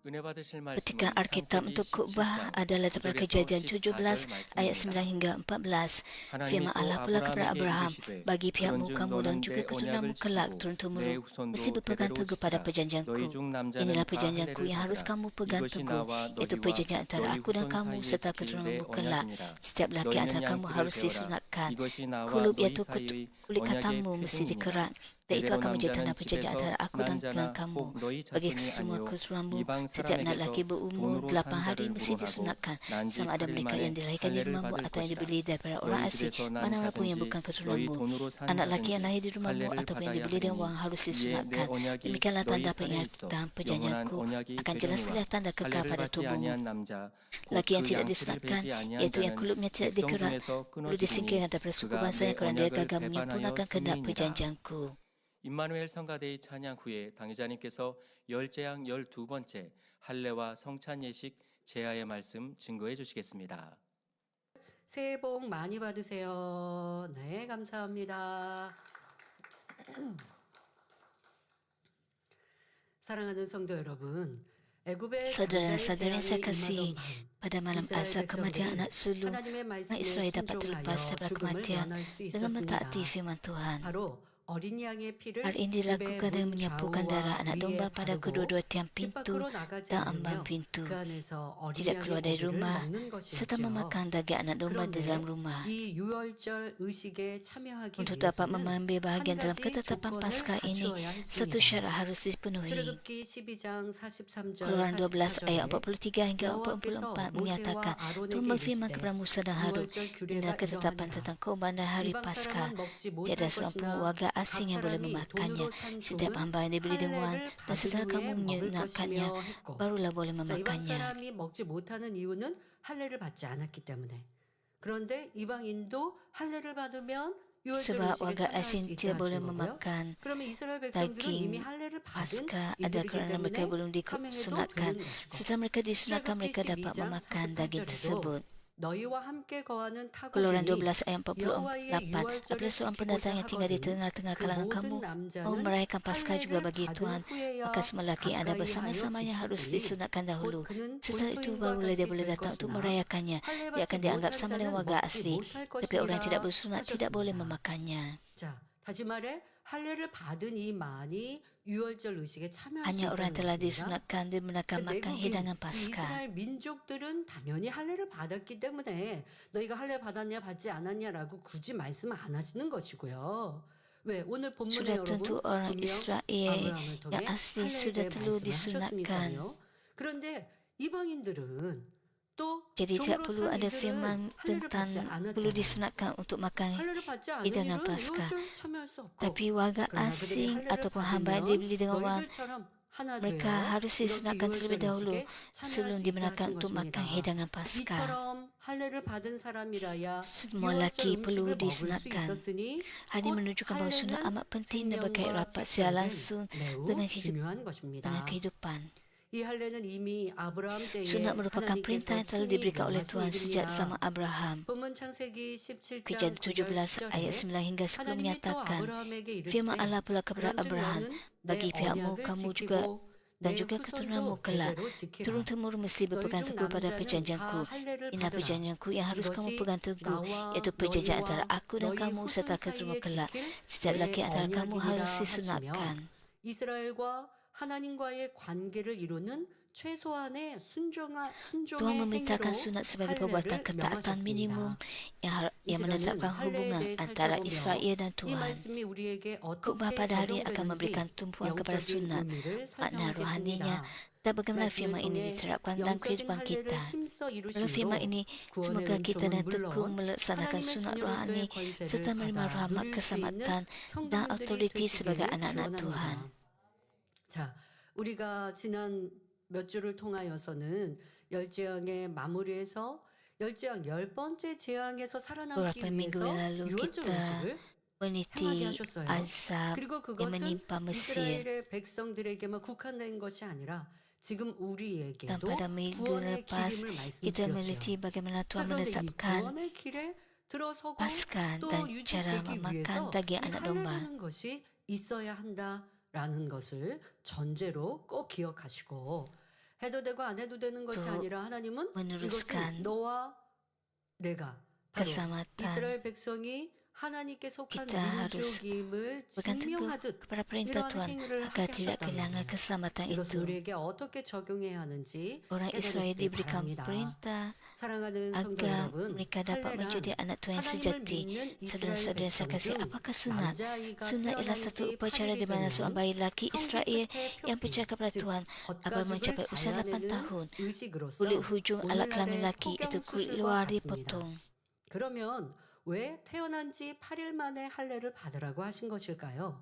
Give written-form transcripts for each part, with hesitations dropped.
Petikan Alkitab untuk khutbah adalah daripada Kejadian 17 ayat 9 hingga 14. Firman Allah pula kepada Abraham, bagi pihakmu, kamu dan juga keturunanmu kelak turun-temurun mesti berpegang teguh pada perjanjianku. Inilah perjanjianku yang harus kamu pegang teguh, iaitu perjanjian antara aku dan kamu serta keturunanmu kelak. Setiap lelaki antara kamu harus disunatkan. Kulub iaitu kulit katamu mesti dikerat. Dan itu akan menjadi tanda perjanjian antara aku dan dengan kamu. Bagi semua keturunanmu, setiap anak lelaki berumur 8 hari mesti disunatkan, sama ada mereka yang dilahirkan di rumahmu atau yang dibeli daripada orang asing, mana pun yang bukan keturunanmu. Anak lelaki yang lahir di rumahmu ataupun yang dibeli dengan wang harus disunatkan. Demikianlah tanda peringatan perjanjianku akan jelas kelihatan dan kekal pada tubuhmu. Lelaki yang tidak disunatkan, iaitu yang kulubnya tidak dikerat, perlu disingkirkan daripada suku bangsa yang kerana dia gagal menyempurnakan kehendak perjanjianku. 임마누엘 성가대의 찬양 후에 당회자님께서 열재앙 12번째 할례와 성찬 예식 제하의 말씀 증거해 주시겠습니다. 새해 복 많이 받으세요. 네, 감사합니다. 사랑하는 성도 여러분, Saudara-saudara yang saya kasih, pada malam azab kematian anak sulung, orang Israel dapat terlepas daripada kematian dengan mentaati firman Tuhan. Hal ini dilakukan dengan menyapukan darah anak domba pada kedua-dua tiang pintu dan ambang pintu. Tidak keluar dari rumah serta memakan daging anak domba di dalam rumah. Untuk dapat mengambil bahagian dalam ketetapan Paskah ini, satu syarat harus dipenuhi. Keluaran 12 ayat 43 hingga 44 menyatakan, Tuhan berfirman kepada Musa dan Harun, inilah ketetapan tentang korban dan hari Paskah. Tiada seorang pun warga asing yang boleh memakannya. Setiap hamba yang dibeli dengan wang dan setelah kamu menyunatkannya, barulah boleh memakannya. Sebab warga asing tidak boleh memakan daging Paskah adalah kerana mereka belum disunatkan. Setelah mereka disunatkan, mereka dapat memakan daging tersebut. Keluaran 12 ayat 48. Apabila seorang pendatang yang tinggal di tengah-tengah kalangan kamu mahu merayakan Paskah juga bagi Tuhan, maka semua lelaki yang ada bersama-samanya harus disunatkan dahulu. Setelah itu barulah dia boleh datang untuk merayakannya. Dia akan dianggap sama dengan warga asli. Tapi orang yang tidak bersunat tidak boleh memakannya. Hanya orang yang telah disunatkan dan benarkan makan hidangan Paskah. 민족들은 당연히 할례를 받았기 때문에 너희가 할례 받았냐 받지 않았냐라고 굳이 말씀 안 하시는 것이고요. 왜 오늘 본문에 Sudah tentu 여러분 orang 분명 Israel 아브라함을 yang 통해 asli sudah 할례에 perlu disunatkan. 말씀하셨으니까요. 그런데 이방인들은 Jadi tidak perlu ada firman tentang perlu disunatkan untuk makan hidangan Paskah. Tapi warga asing ataupun hamba yang dibeli dengan wang, mereka harus disunatkan terlebih dahulu sebelum dibenarkan untuk makan hidangan Paskah. Semua lelaki perlu disunatkan. Hal ini menunjukkan bahawa sunat amat penting dan berkait rapat secara langsung dengan kehidupan. Sunat merupakan perintah yang telah diberikan oleh Tuhan sejak zaman Abraham. Kejadian 17 ayat 9 hingga 10 menyatakan, firman Allah pula kepada Abraham, bagi pihakmu, kamu juga dan juga keturunanmu kelak, turun-temurun mesti berpegang teguh pada perjanjianku. Inilah perjanjianku yang harus kamu pegang teguh, iaitu perjanjian antara aku dan kamu serta keturunanmu kelak. Setiap lelaki antara kamu harus disunatkan. 하나님과의 관계를 이루는 최소한의 Tuhan memerintahkan sunat sebagai perbuatan ketaatan minimum yang menetapkan hubungan antara Israel dan Tuhan. Khutbah pada hari akan memberikan tumpuan kepada sunat, makna rohaninya, dan bagaimana firman ini diterapkan dalam kehidupan kita. Dalam firman ini, semoga kita dan tekun melaksanakan sunat rohani serta menerima rahmat keselamatan dan autoriti sebagai anak-anak Tuhan. 자, 우리가 지난 몇 주를 통하여서는 열재앙의 마무리에서 열재앙 10번째 재앙에서 살아남기 위해서 유월절 의식을 행하게 하셨어요. 그리고 그것은 이스라엘의 백성들에게만 국한된 것이 아니라 지금 우리에게도 구원의 길임을 말씀드렸죠. 그러니 구원의 길에 들어서고 또 유지되기 위해서 할례라는 것이 있어야 한다. 라는 것을 전제로 꼭 기억하시고 해도 되고 안 해도 되는 것이 untuk 아니라 하나님은 meneruskan 이것은 너와 내가 바로 keselamatan. 이스라엘 백성이 하나님께 속한 Kita harus 민족임을 bergantung 증명하듯 kepada perintah 이러한 Tuhan 행위를 agar tidak 하셨단 kehilangan 말이에요. keselamatan 이것을 itu. 우리에게 어떻게 적용해야 하는지 Orang Israel 깨달으시길 diberikan 바랍니다. perintah 사랑하는 성도 agar 여러분, mereka dapat 할례란 menjadi anak Tuhan yang 하나님을 sejati. 믿는 이스라엘 Saudara-saudara yang saya 백성 kasih, 중 apakah sunat? 남자아이가 Sunat ialah 태어난 satu 지 upacara 8일이 di mana seorang 되면 bayi laki 성기 Israel 끝에 yang 표피, percaya kepada 즉 Tuhan apabila 겉가죽을 mencapai usia 8 잘라내는 tahun, 의식으로서 kulit hujung alat kelamin 오늘날의 laki itu 폭경 kulit 수술과 luar 같습니다. dipotong. 그러면 왜 태어난 지 8일 만에 할례를 받으라고 하신 것일까요?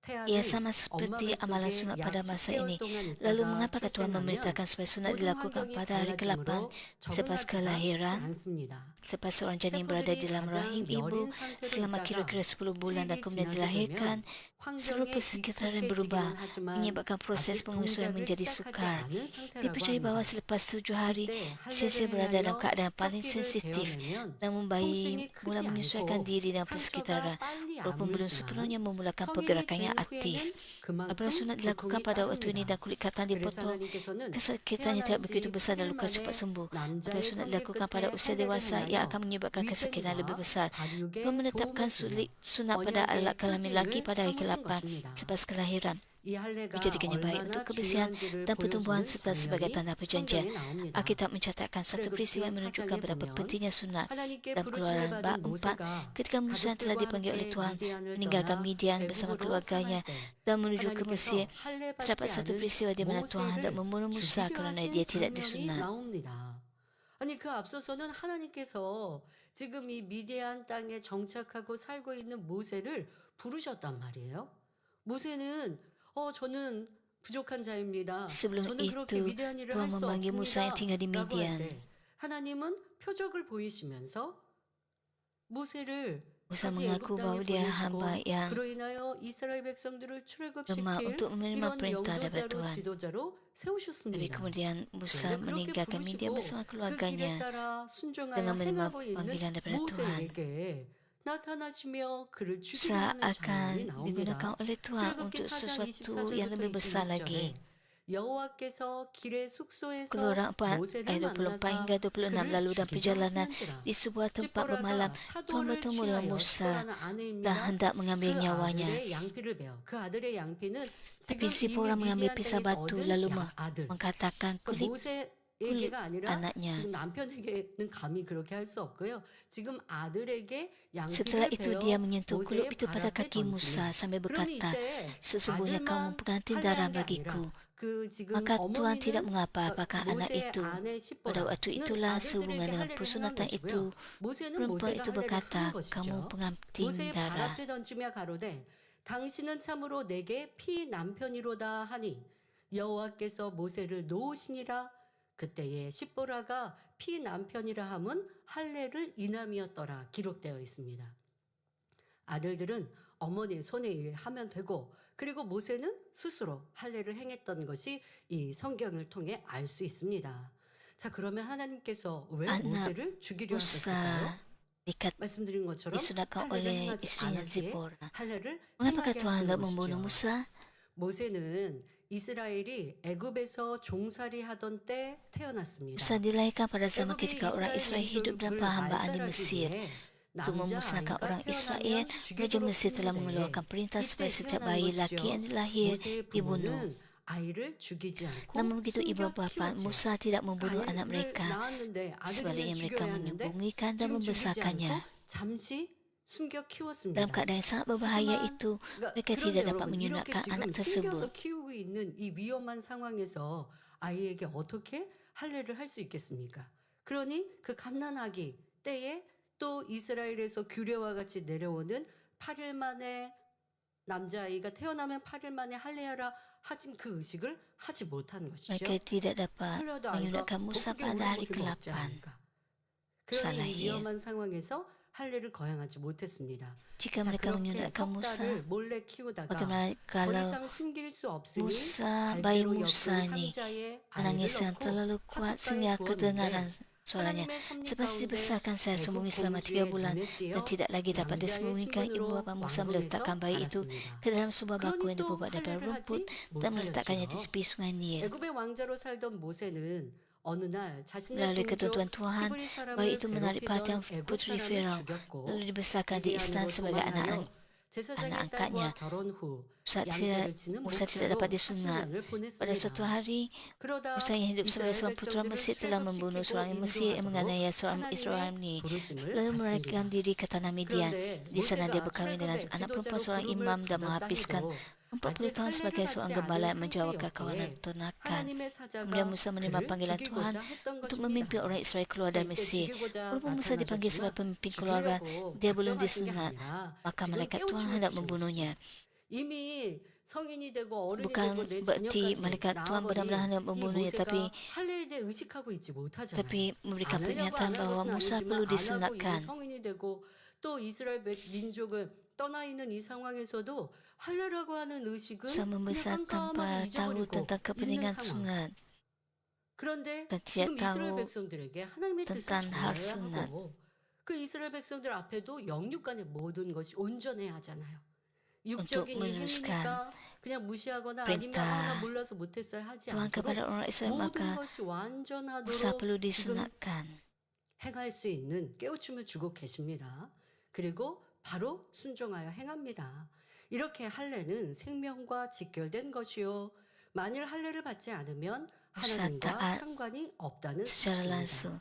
Ia 태아는 sama 엄마 seperti amalan 뱃속에 sunat 약 pada masa 10개월 ini. 동안 Lalu 있다가 mengapakah Tuhan 출생하면 memerintahkan supaya sunat 모든 dilakukan 환경이 pada hari ke-8 달라지므로 selepas 적응하기가 쉽지 kelahiran? 않습니다. Selepas seorang janin berada di 세포들이 dalam rahim 가장 ibu 여린 상태로 selama 있다가 kira-kira 10 bulan dan 수입이 kemudian 지나게 dilahirkan, 되면 seluruh 환경에 persekitaran berubah, 익숙해지기는 하지만 menyebabkan proses 아직 penyesuaian 동작을 menjadi 시작하지 sukar. 않은 상태라고 Dipercayai bahawa 합니다. selepas 7 hari, 그때 sisi 할례를 berada dalam 행하여 keadaan paling 표피를 sensitif, 베어내면 namun bayi 통증이 mula 크지 menyesuaikan 않고 diri dengan 상처가 persekitaran, 빨리 walaupun belum 아물지만 sepenuhnya memulakan 성인이 pergerakannya 된 aktif. 후에는 그만큼 Apabila sunat dilakukan 고통이 pada waktu ini 따릅니다. dan kulit katan 그래서 dipotong, 하나님께서는 kesakitannya tidak 태어난 begitu 지 besar dan 8일 luka cepat 만에 sembuh. Apabila 남자의 sunat 성기 dilakukan pada 끝에 usia 할례를 dewasa, ia 행하여 akan menyebabkan kesakitan lebih 위생과 besar. 발육에 Tuhan menetapkan 도움을 주며 sunat pada 언약의 alat kelamin laki 표징을 pada hari 삼으신 ke-8 것입니다. selepas kelahiran. 이 할례가 Dijadikannya baik untuk 얼마나 kebersihan 중요한지를 dan pertumbuhan 보여주는 serta sebagai 장면이 tanda perjanjian. 성경에 나옵니다. Alkitab mencatatkan satu peristiwa yang menunjukkan 출애굽기 betapa 4장에 pentingnya sunat. 하나님께 Dalam 부르심을 Keluaran bab 받은 4, 모세가 ketika Musa telah 가족들과 dipanggil oleh 함께 Tuhan 미디안을 meninggalkan 떠나 Midian bersama 애굽으로 keluarganya 향할 때 dan menuju ke 하나님께서 Mesir, 할례 terdapat 받지 satu 않은 peristiwa di mana Tuhan hendak 모세를 membunuh Musa 죽이려 kerana 하신 dia tidak 장면이 disunat. 나옵니다. 아니 그 앞서서는 하나님께서 지금 이 미디안 땅에 정착하고 살고 있는 모세를 부르셨단 말이에요. 모세는 저는 부족한 자입니다. Sebelum 저는 그렇게 itu, 위대한 일을 Tuhan 할 수 memanggil Musa yang tinggal di 없습니다. 라고 할 Midian. 때 하나님은 표적을 보이시면서 모세를 Musa 다시 mengaku 애굽 bahawa 땅에 dia 보내시고 hamba yang 그로 인하여 이스라엘 백성들을 lemah 출애굽시킬 untuk menerima 이런 perintah daripada 영도자로 Tuhan. 지도자로 Tapi 세우셨습니다. kemudian Musa 그런데 그렇게 meninggalkan Midian 부르시고 bersama 그 길에 keluarganya 따라 순종하여 dengan menerima 행하고 있는 panggilan daripada Tuhan. 모세에게 na타나시며 그를 Musa 죽이려 하는 장면이 akan 나옵니다. digunakan oleh Tuhan 출애굽기 untuk 4장 sesuatu yang 24절부터 lebih besar 26절에 lagi. 여호와께서 길의 숙소에서 Keluaran 4 모세를 ayat 24 만나사 hingga 26 그를 lalu dalam 죽이려 perjalanan 하시는지라. di sebuah tempat 찌뽀라가 bermalam Tuhan 차도를 bertemu dengan 취하여 Musa 찌뽀라는 dan 아내입니다. hendak mengambil 그 nyawanya. 아들의 양피를 베어 그 아들의 양피는 지금 Tapi si 이미 orang mengambil 미디안 pisau 땅에서 batu 얻은 lalu 아들 mengatakan 그 kulit 모세에게가 아니라 anaknya. 지금 남편에게는 감히 그렇게 할 수 없고요. 지금 아들에게 Setelah 양피를 itu 베어 dia menyentuh 모세의 kulit itu pada 발 앞에 kaki Musa 던지며 sambil 그러니 berkata, 이때 sesungguhnya kamu 아들만 pengganti darah 할례한 게 bagiku. 아니라 그 지금 Maka Tuhan tidak 어머니는 mengapa apakah anak 모세의 itu. 아내 Pada waktu 시보라는 itulah 아들들에게 sehubungan dengan 할례를 행한 persunatan itu, 것이고요. 모세는 perempuan 모세가 itu 할례를 berkata, 한 kamu 것이죠. pengantin 모세의 발 darah. 앞에 던지며 가로되 당신은 참으로 내게 피 남편이로다 하니 여호와께서 모세를 놓으시니라. 그때에 십보라가 피 남편이라 함은 할례를 인함이었더라 기록되어 있습니다. 아들들은 어머니의 손에 의해 하면 되고 그리고 모세는 스스로 할례를 행했던 것이 이 성경을 통해 알 수 있습니다. 자 그러면 하나님께서 왜 Anak 모세를 죽이려 Musa 하셨을까요? dikat 말씀드린 것처럼 disunatkan 할례를 oleh 행하지 istrinya 않았기에 Zipporah. 할례를 Mengapakah 행하게 Tuhan 하시는 hendak membunuh 것이죠. Musa? 모세는 이스라엘이 애굽에서 종살이 하던 때 태어났습니다. Musa dilahirkan pada zaman 애굽의 ketika orang Israel hidup dalam 민족을 perhambaan di 말살하기 Mesir. 위해 Untuk memusnahkan 남자아이가 orang Israel, 태어나면 Raja 죽이도록 Mesir telah 했는데 mengeluarkan perintah 이때 supaya setiap 태어난 bayi 것이죠. laki yang dilahir 모세의 dibunuh. 부모는 아이를 죽이지 않고 Namun begitu ibu 숨겨 bapa 키웠죠. Musa tidak membunuh 아이를 anak mereka. 낳았는데 Sebaliknya 아들이면 mereka 죽여야 하는데 menyembunyikan dan 지금 죽이지 membesarkannya. 않고 잠시 숨겨 키웠습니다. Dalam keadaan yang sangat berbahaya 하지만 itu, 그러니까 mereka 그런데 tidak dapat 여러분, 이렇게 menyunatkan 지금 anak 숨겨서 tersebut. 키우고 있는 이 위험한 상황에서 아이에게 어떻게 할례를 할 수 있겠습니까? 그러니 그 갓난아기 때에 또 이스라엘에서 규례와 같이 내려오는 8일 만에 남자아이가 태어나면 8일 만에 할례하라 하신 그 의식을 하지 못한 것이죠. Mereka tidak dapat 할례도 아이가 menyunatkan Musa 어떻게 pada hari 오는 것도 없지 ke-8. 않을까. Musa 그런 이 lahir. 위험한 상황에서 할례를 거행하지 못했습니다. Jika 자, mereka 그렇게 menyunatkan 석 Musa, 달을 몰래 키우다가 bagaimana 더 kalau 이상 숨길 수 없으니 Musa, bayi 갈대로 Musa 엮은 ni 상자에 아이를 menangis yang 넣고 terlalu kuat 화석가에 sehingga 부었는데 kedengaran Soalnya, 하나님의 섭리 seperti 가운데 dibesarkan saya 애굽 sembunyi selama 3 공주의 bulan 눈에 dan 띄어 tidak lagi dapat 남자의 disembunyikan, ibu 신분으로 bapa Musa 왕궁에서 meletakkan bayi itu 자랐습니다. ke dalam sebuah bako 그러니 yang 또 dibuat daripada 할례를 rumput 하지 dan meletakkannya di 못하였지요. tepi sungai Nil. 애굽의 왕자로 살던 모세는 어느 날 자신의 Melalui 동족 ketentuan Tuhan, 히브리 사람을 bayi itu menarik perhatian 괴롭히던 애굽 putri 사람을 Firaun, 죽였고 lalu dibesarkan di istana 미디안으로 sebagai 도망하여 anak 제사장의 angkatnya. 딸과 결혼 후 Musa 양떼를 치는 tidak dapat 목자로 disunat. 40년을 Pada suatu 보냈습니다. hari, 그러다 Musa yang hidup sebagai 이스라엘 seorang putra 백성들을 Mesir telah membunuh 출애굽시키고 seorang Mesir yang 인도하도록 menganiaya seorang Israel 하나님의 ini, 부르심을 lalu melarikan 받습니다. diri ke tanah Midian. 그런데 Di sana dia 모세가 berkahwin dengan 출애굽의 anak perempuan 지도자로 seorang 부름을 imam dan 받았다 menghabiskan 해도 40 아직 tahun sebagai 할례를 seorang 받지 gembala 않은 menjawabkan kawanan 상태였기에 ternakan. 하나님의 Kemudian 사자가 Musa menerima 그를 panggilan Tuhan 죽이고자 했던 untuk 것입니다. memimpin orang Israel keluar 자, dari 이때 Mesir. 죽이고자 Walaupun Musa dipanggil sebagai 나타나셨지만 pemimpin keluaran, 죽이려고 dia belum 작정하신 게 disunat. 아니라 Maka 지금 malaikat Tuhan 깨우침을 hendak 주신 membunuhnya. 것이죠. 이미 성인이 되고 어른이 Bukan 되고 내 berarti 자녀까지 malaikat Tuhan 낳아버린 benar-benar hendak 이 membunuhnya, 모세가 tapi 할례에 대해 의식하고 있지 못하잖아요. tapi memberikan 안 하려고 pernyataan 안 한 bahwa 것은 Musa 아니지만 perlu 안 하고 이미 disunatkan. 성인이 되고 또 이스라엘 민족을 떠나 있는 이 상황에서도 할례라고 하는 의식은 Musa 그냥 membesar tanpa 깜깜하게 tahu 잊어버리고 tentang 있는 kepentingan 상황. sunat 그런데 dan 지금 tidak 이스라엘 tahu 백성들에게 하나님의 뜻을 tentang hal 전해야 sunat. 하고 그 이스라엘 백성들 앞에도 영육간의 모든 것이 온전해야 하잖아요. 육적인 이 meneruskan 행위니까 그냥 무시하거나 아니면 perintah 나 몰라서 못했어요 하지 Tuhan kepada 않도록 orang Israel, 모든 maka 것이 Musa 완전하도록 perlu 지금 disunatkan. 행할 수 있는 깨우침을 주고 계십니다. 그리고 바로 순종하여 행합니다. 이렇게 할례는 생명과 직결된 것이요. 만일 할례를 받지 않으면 Musa 하나님과 taat 상관이 없다는 secara 뜻입니다. langsung.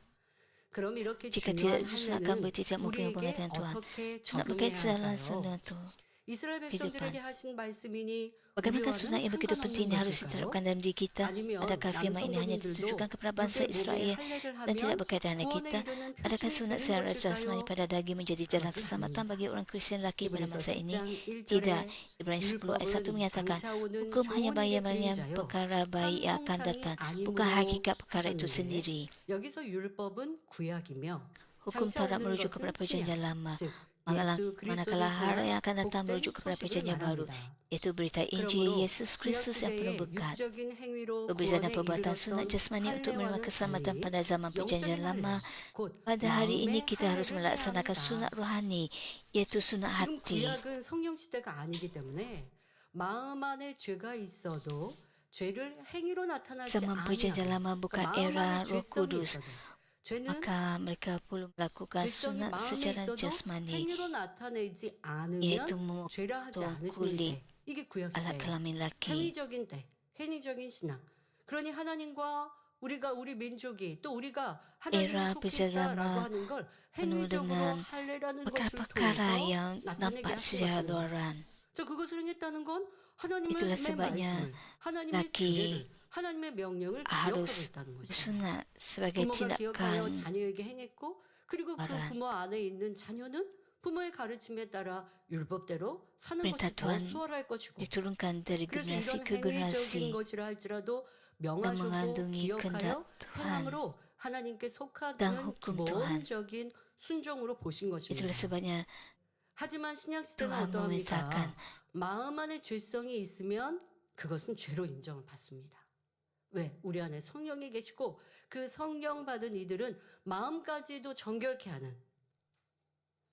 그럼 이렇게 Jika 중요한 tidak disunatkan, 할례는 berarti tidak mempunyai hubungan 우리에게 dengan Tuhan. 어떻게 Sunat berkait 적용해야 secara langsung 할까요? dengan Tuhan. 이스라엘 백성들에게 하신 말씀이니 Bagaimana sunat yang begitu penting 상관없는 harus 것일까요? diterapkan dalam diri kita? 아니면 Adakah firman ini hanya 남성도민들도 ditujukan kepada bangsa 육의 몸에 Israel 할례를 dan tidak 하면 berkaitan dengan 구원에 kita? 이르는 Adakah 표징이 sunat 되는 secara jasmani 것일까요? pada daging menjadi jalan 그것은 keselamatan 아닙니다. bagi orang Kristian laki pada 히브리서 masa ini? 10장 Tidak. 1절에 Ibrani 10 ayat 1 율법은 menyatakan, 장차 오는 hukum hanya 좋은 bagi 일의 yang 그림자요 perkara baik yang akan 참 datang, 형상이 bukan 아니므로 hakikat perkara itu 하셨는데 sendiri. 여기서 율법은 구약이며 Hukum 장차 Taurat 오는 merujuk 것은 kepada perjanjian 신약 lama, 즉 manakala 예수 그리스도를 hal 통한 yang akan datang 복된 merujuk kepada 소식을 perjanjian baru, 말합니다. yaitu berita Injil 그러므로 Yesus 구약 Kristus yang penuh 시대의 berkat. 육적인 행위로 Berbeza dengan 구원에 perbuatan sunat 이르렀던 jasmani untuk menerima 할례와는 keselamatan 달리 pada zaman perjanjian 영적인 lama, 할례 곧 pada hari ini 마음의 kita harus 할례를 해야 melaksanakan 합니다. sunat rohani, yaitu sunat 지금 hati. 구약은 성령 시대가 아니기 때문에 마음 안에 죄가 있어도 죄를 행위로 나타나지 Zaman perjanjian 아니하고 lama bukan 마음 era 안에 Roh 죄성이 Kudus, 있어도 죄는 maka mereka perlu melakukan 죄성이 sunat 마음에 secara 있어도 jasmani, 행위로 나타내지 yaitu 않으면 죄라 하지 memotong 않으시는 kulit 때 이게 구약 alat 시대예요. kelamin laki. 행위적인 때, 행위적인 신앙. 그러니 하나님과 우리 민족이 또 우리가 Era 하나님을 perjanjian 속했다라고 lama 하는 걸 penuh 행위적으로 dengan 할례라는 것을 perkara-perkara 통해서 yang 나타내게 nampak secara 하신 것입니다. luaran. 저 그것을 행했다는 건 하나님의 Itulah sebabnya 말씀을, 하나님의 laki 규례를, 하나님의 명령을 기억하고 harus 있다는 것입니다. bersunat sebagai 부모가 기억하여 tindakan 자녀에게 행했고 그리고 그 orang. 부모 안에 있는 자녀는 부모의 가르침에 따라 율법대로 사는 perintah 것이 더 Tuhan 수월할 것이고 diturunkan dari 그래서 generasi 이런 ke generasi 행위적인 것이라 할지라도 dan 명하시고 mengandungi 기억하여 kehendak Tuhan. 행함으로 하나님께 dan 속하는 hukum Tuhan. 기본적인 순종으로 보신 것입니다. Itulah sebabnya 하지만 신약 시대는 Tuhan 어떠합니까? memerintahkan 마음 안에 죄성이 있으면 그것은 죄로 인정을 받습니다. 왜? 우리 안에 성령이 계시고 그 성령 받은 이들은 마음까지도 정결케 하는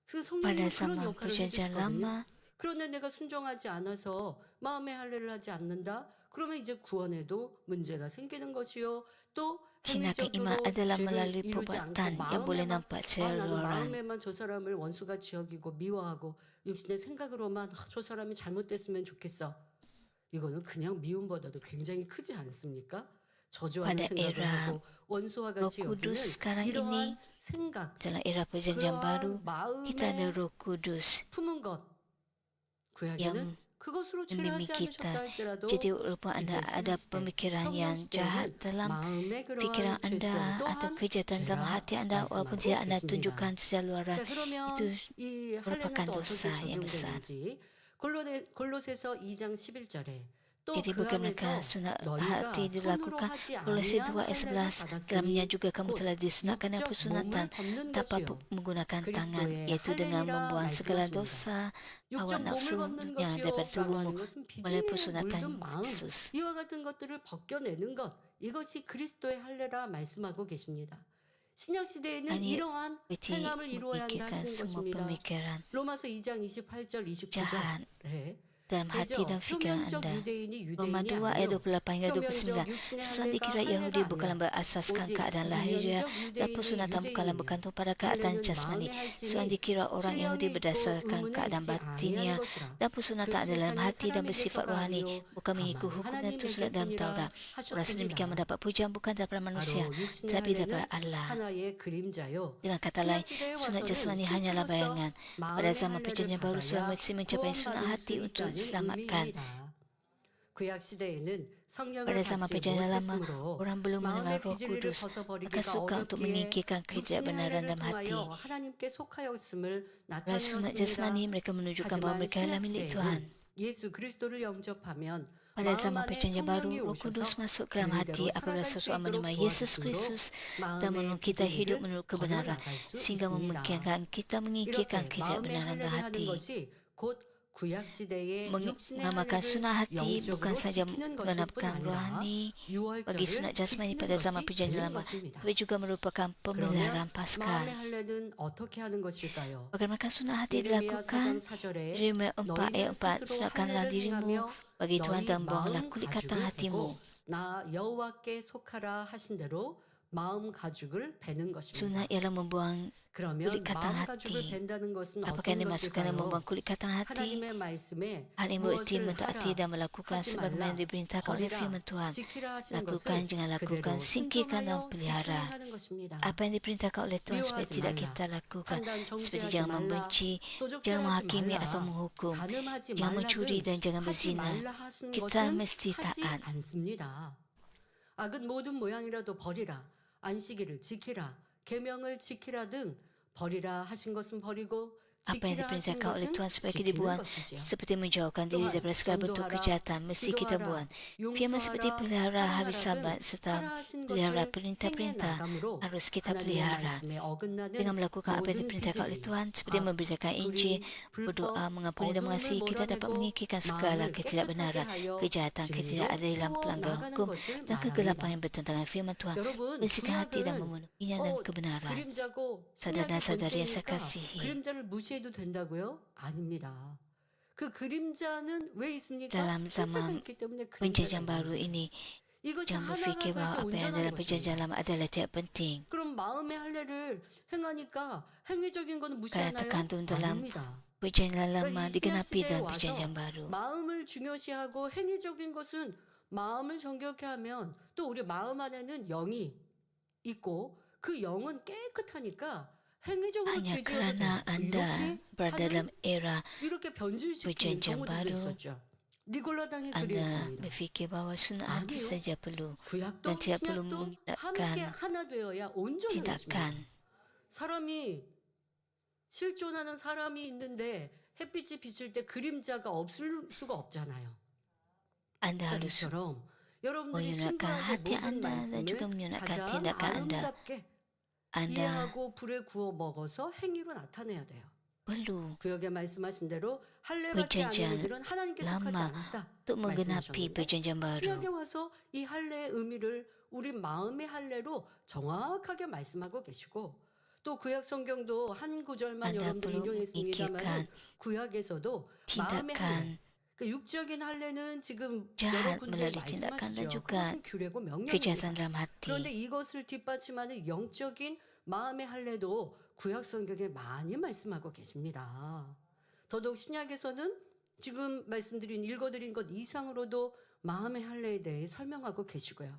그 성령이 pada 그런 zaman 역할을 perjanjian 해주시거든요. lama 그런데 내가 순종하지 않아서 마음의 할례를 하지 않는다? 그러면 이제 구원에도 문제가 생기는 것이요. 또 tindakan 행위적으로 iman adalah 죄를 melalui 이루지 perbuatan 않고 yang boleh 마음에만 nampak secara 나는 luaran. 마음에만 저 사람을 원수같이 여기고 미워하고 육신의 생각으로만 저 사람이 잘못됐으면 좋겠어. 이거는 그냥 미움보다도 굉장히 크지 않습니까? 저주하는 Pada 생각을 era 하고 원수와 Roh 같이 Kudus 여기는 sekarang 이러한 ini, 생각, dalam era perjanjian baru, 그러한 kita ada 마음에 Roh Kudus 품은 것 구약에는 yang 그것으로 membimbing 취하지 kita. 않으셨다 할지라도 Jadi walaupun anda 이제 ada 신약 시대, pemikiran 성령 yang jahat 시대는 dalam 마음의 pikiran 그러한 anda 죄성 atau 또한 kejahatan dalam 죄라 hati anda, walaupun 말씀하고 tidak anda 계십니다. tunjukkan secara luaran, 자, 그러면 itu 이 merupakan 할례는 또 dosa 어떻게 yang besar. 적용되는지 골로새서 2장 11절에 또 Jadi 그 bagaimanakah 안에서 sunat 너희가 hati 손으로 dilakukan? 하지 Kolose 2 아니한 ayat 할례를 11, dalamnya 받았으니 juga kamu 곧 telah disunatkan dengan 육적 persunatan 몸을 덮는 tanpa 것이요 menggunakan tangan, 그리스도의 yaitu dengan 할례니라 membuang segala 말씀하십니다. dosa hawa 육적 몸을 nafsu 걷는 yang 것이요 daripada 라고 tubuhmu 하는 것은 melalui 비진리에 persunatan 물든 마음 Yesus. 이와 같은 것들을 벗겨내는 것 이것이 그리스도의 할례라 말씀하고 계십니다. 신약 시대에는 Ani 이러한 Pwede 행함을 이루어야 한다 memikirkan 하시는 semua 것입니다. pemikiran 로마서 2장 28절 29절. jahat 네. dalam hati dan fikiran 표면적 anda. 유대인이 Roma 유대인이 2 ayat 아니요 28 hingga 표면적 29. 육신의 Sesuatu 할례가 dikira Yahudi 할례가 bukanlah 아니라 berasaskan 오직 keadaan lahiriah 내면적 dan 유대인이 persunatan bukanlah 유대인이며 bergantung pada keadaan 할례는 jasmani. 마음에 Sesuatu 할지니 dikira orang Yahudi 실령에 있고 berdasarkan 의문에 keadaan 있지 아니하는 batiniah 것이라. dan persunatan 그 dalam 칭찬이 hati dan 사람에게서가 bersifat rohani, 아니요 bukan mengikut 다만 hukum dan tersurat dalam 하나님에게서니라 Taurat. Orang sedemikian 하셨습니다. mendapat pujian bukan daripada manusia, 바로 육신의 tetapi daripada 할례는 Allah. 하나의 그림자요. Dengan kata lain, sunat jasmani hanyalah bayangan. Pada zaman perjanjian baru, suami mesti mencapai sunat hati untuk diselamatkan. 구약 시대에는 성령을 Pada zaman 받지 perjanjian lama, 못했으므로 orang belum menerima 마음의 Roh 비질리를 Kudus, 벗어버리기가 maka sukar untuk 어렵기에 menyingkirkan 육신의 ketidakbenaran 할례를 dalam hati. 통하여 하나님께 속하였음을 Oleh sunat jasmani, 나타내었습니다. mereka menunjukkan bahawa 하지만 mereka adalah 신약 milik 시대에는 Tuhan. 예수 그리스도를 영접하면 Pada 마음 zaman 안에 perjanjian baru, 성령이 Roh Kudus 오셔서 masuk ke dalam hati 그대로 apabila 살아갈 수 seseorang 있도록 menerima Yesus 도와주심으로 Kristus dan 마음의 menolong kita hidup 비질리를 menurut kebenaran 걸어나갈 수 sehingga 있습니다. memungkinkan kita 이렇게 menyingkirkan 마음의 ketidakbenaran 할례를 dalam 하는 hati. 것이 곧 구약 시대의 육신의 Mengamalkan 할례를 sunnah hati bukan 영적으로 saja 지키는 것일 뿐 mengenapkan 아니라 rohani bagi 유월절을 sunat jasmani 지키는 pada zaman 것이 perjanjian 되는 lama, 것입니다. tapi juga merupakan pemeliharaan 그러면 Paskah. 마음의 할례는 어떻게 하는 것일까요? Bagaimana sunat hati 예레미야 4장 dilakukan? 4절에 Yeremia 4 ayat 너희는 4, 스스로 sunatkanlah 할례를 dirimu 행하며 bagi Tuhan 너희 dan buanglah 마음 kulit katang 가죽을 hatimu. 베고 나 여호와께 속하라 하신 대로 마음 가죽을 베는 것입니다. Sunat ialah membuang 그러면 kulit katang 마음 가죽을 hati. 벤다는 것은 Apakah 어떤 yang dimaksudkan dengan 것일까요? membuang kulit katang hati? 하나님의 말씀에 Hal yang bererti 무엇을 mentaati 하라 dan melakukan 하지 sebagaimana 말라 diperintahkan oleh 버리라 firman Tuhan. 지키라 하시는 Lakukan, 것을 jangan lakukan, 그대로 singkirkan dan 순종하여 pelihara. 지켜야 하는 것입니다. Apa yang diperintahkan oleh Tuhan supaya 미워하지 tidak 말라. kita lakukan, 판단 seperti 정죄하지 jangan 말라. membenci, jangan 도적질하지 menghakimi 말라. atau menghukum, 간음하지 jangan 말라 mencuri 등 dan jangan 하지 berzina. 말라 하시는 Kita 것은 mesti 하지 taat. 않습니다. 악은 모든 모양이라도 버리라. 안식일을 지키라. 계명을 지키라 등 버리라 하신 것은 버리고 Apa yang 지키라 하신 diperintahkan oleh 것은 Tuhan supaya kita 지키는 dibuang, 것이지요. seperti menjauhkan diri 또한 daripada segala bentuk 전도하라, kejahatan, mesti kita 기도하라, buang. Firman seperti 용서하라, pelihara habis 사랑하라 sabat 등 serta 하라 하신 pelihara 것을 perintah-perintah 행해나감으로 harus kita 하나님의 pelihara. 말씀에 어긋나는 Dengan melakukan apa yang 모든 diperintahkan oleh 비질리, Tuhan, seperti 악, memberitakan 불의, Injil, 불법, berdoa, mengampuni dan 어둠을 mengasihi, kita dapat 몰아내고 menyingkirkan segala 마음을 ketidakbenaran, 깨끗하게 하여 kejahatan, 진리로 ketidakadilan, 채워 pelanggaran 나가는 hukum, 것을 dan kegelapan 말합니다. yang bertentangan firman Tuhan. 여러분, Bersihkan hati dan 구약은 memenuhinya dengan kebenaran. 그림자고 Saudara-saudari yang saya 번째니까 kasihi, 그림자를 무시해도 된다고요? 아닙니다. 그 그림자는 왜 있습니까? dalam 실체가 zaman 있기 때문에 perjanjian 그림자가 baru ini, 이것이 jangan 하나가 berfikir 더 bahawa 이렇게 apa yang 온전한 dalam perjanjian 것입니다. lama adalah tidak penting. 그럼 마음의 할례를 행하니까 행위적인 거는 무시하나요? terkandung dalam 아닙니다. Perjanjian lama 그러니까 이 digenapi 신약 dan 시대에 perjanjian 와서 baru. 마음을 중요시하고 행위적인 것은 마음을 정결케 하면 또 우리 마음 안에는 영이 있고 그 영은 깨끗하니까 행위적으로 Hanya 죄지어도 kerana 돼. anda 이렇게 berada dalam era 이렇게 변질시키는 perjanjian 경우들도 baru, 있었죠. 니골라당이 anda 그랬습니다. berfikir bahawa sunat hati 아니요. saja perlu 구약도 dan tidak perlu 신약도 함께 menggunakan 하나 되어야 온전한 것입니다. tindakan. 사람이 실존하는 사람이 있는데 햇빛이 비칠 때 그림자가 없을 수가 없잖아요. Anda harus 이처럼 여러분들이 menyunatkan 신부하고 hati 모든 anda dan juga 말씀을 menyunatkan 가장 tindakan anda. 아름답게 Anda 이해하고 불에 구워 먹어서 행위로 나타내야 돼요. perlu 구역에 말씀하신 대로 할례받지 않는 perjanjian 이들은 하나님께 속하지 lama 않다. untuk menggenapi 말씀하셨는데 perjanjian 신약에 baru. 와서 이 할례의 의미를 우리 마음의 할례로 정확하게 말씀하고 계시고 또 구약 성경도 한 구절만 Anda 여러분들 perlu 인용했습니다만 memikirkan 구약에서도 마음의 할례 tindakan 그 육적인 할례는 지금 jahat 여러분들 melalui tindakan dan 말씀하시죠. juga 그것은 규례고 kejahatan 명령입니다. dalam hati. 그런데 이것을 뒷받침하는 영적인 마음의 할례도 구약 성경에 많이 말씀하고 계십니다. 더더욱 신약에서는 지금 말씀드린 읽어드린 것 이상으로도 마음의 할례에 대해 설명하고 계시고요.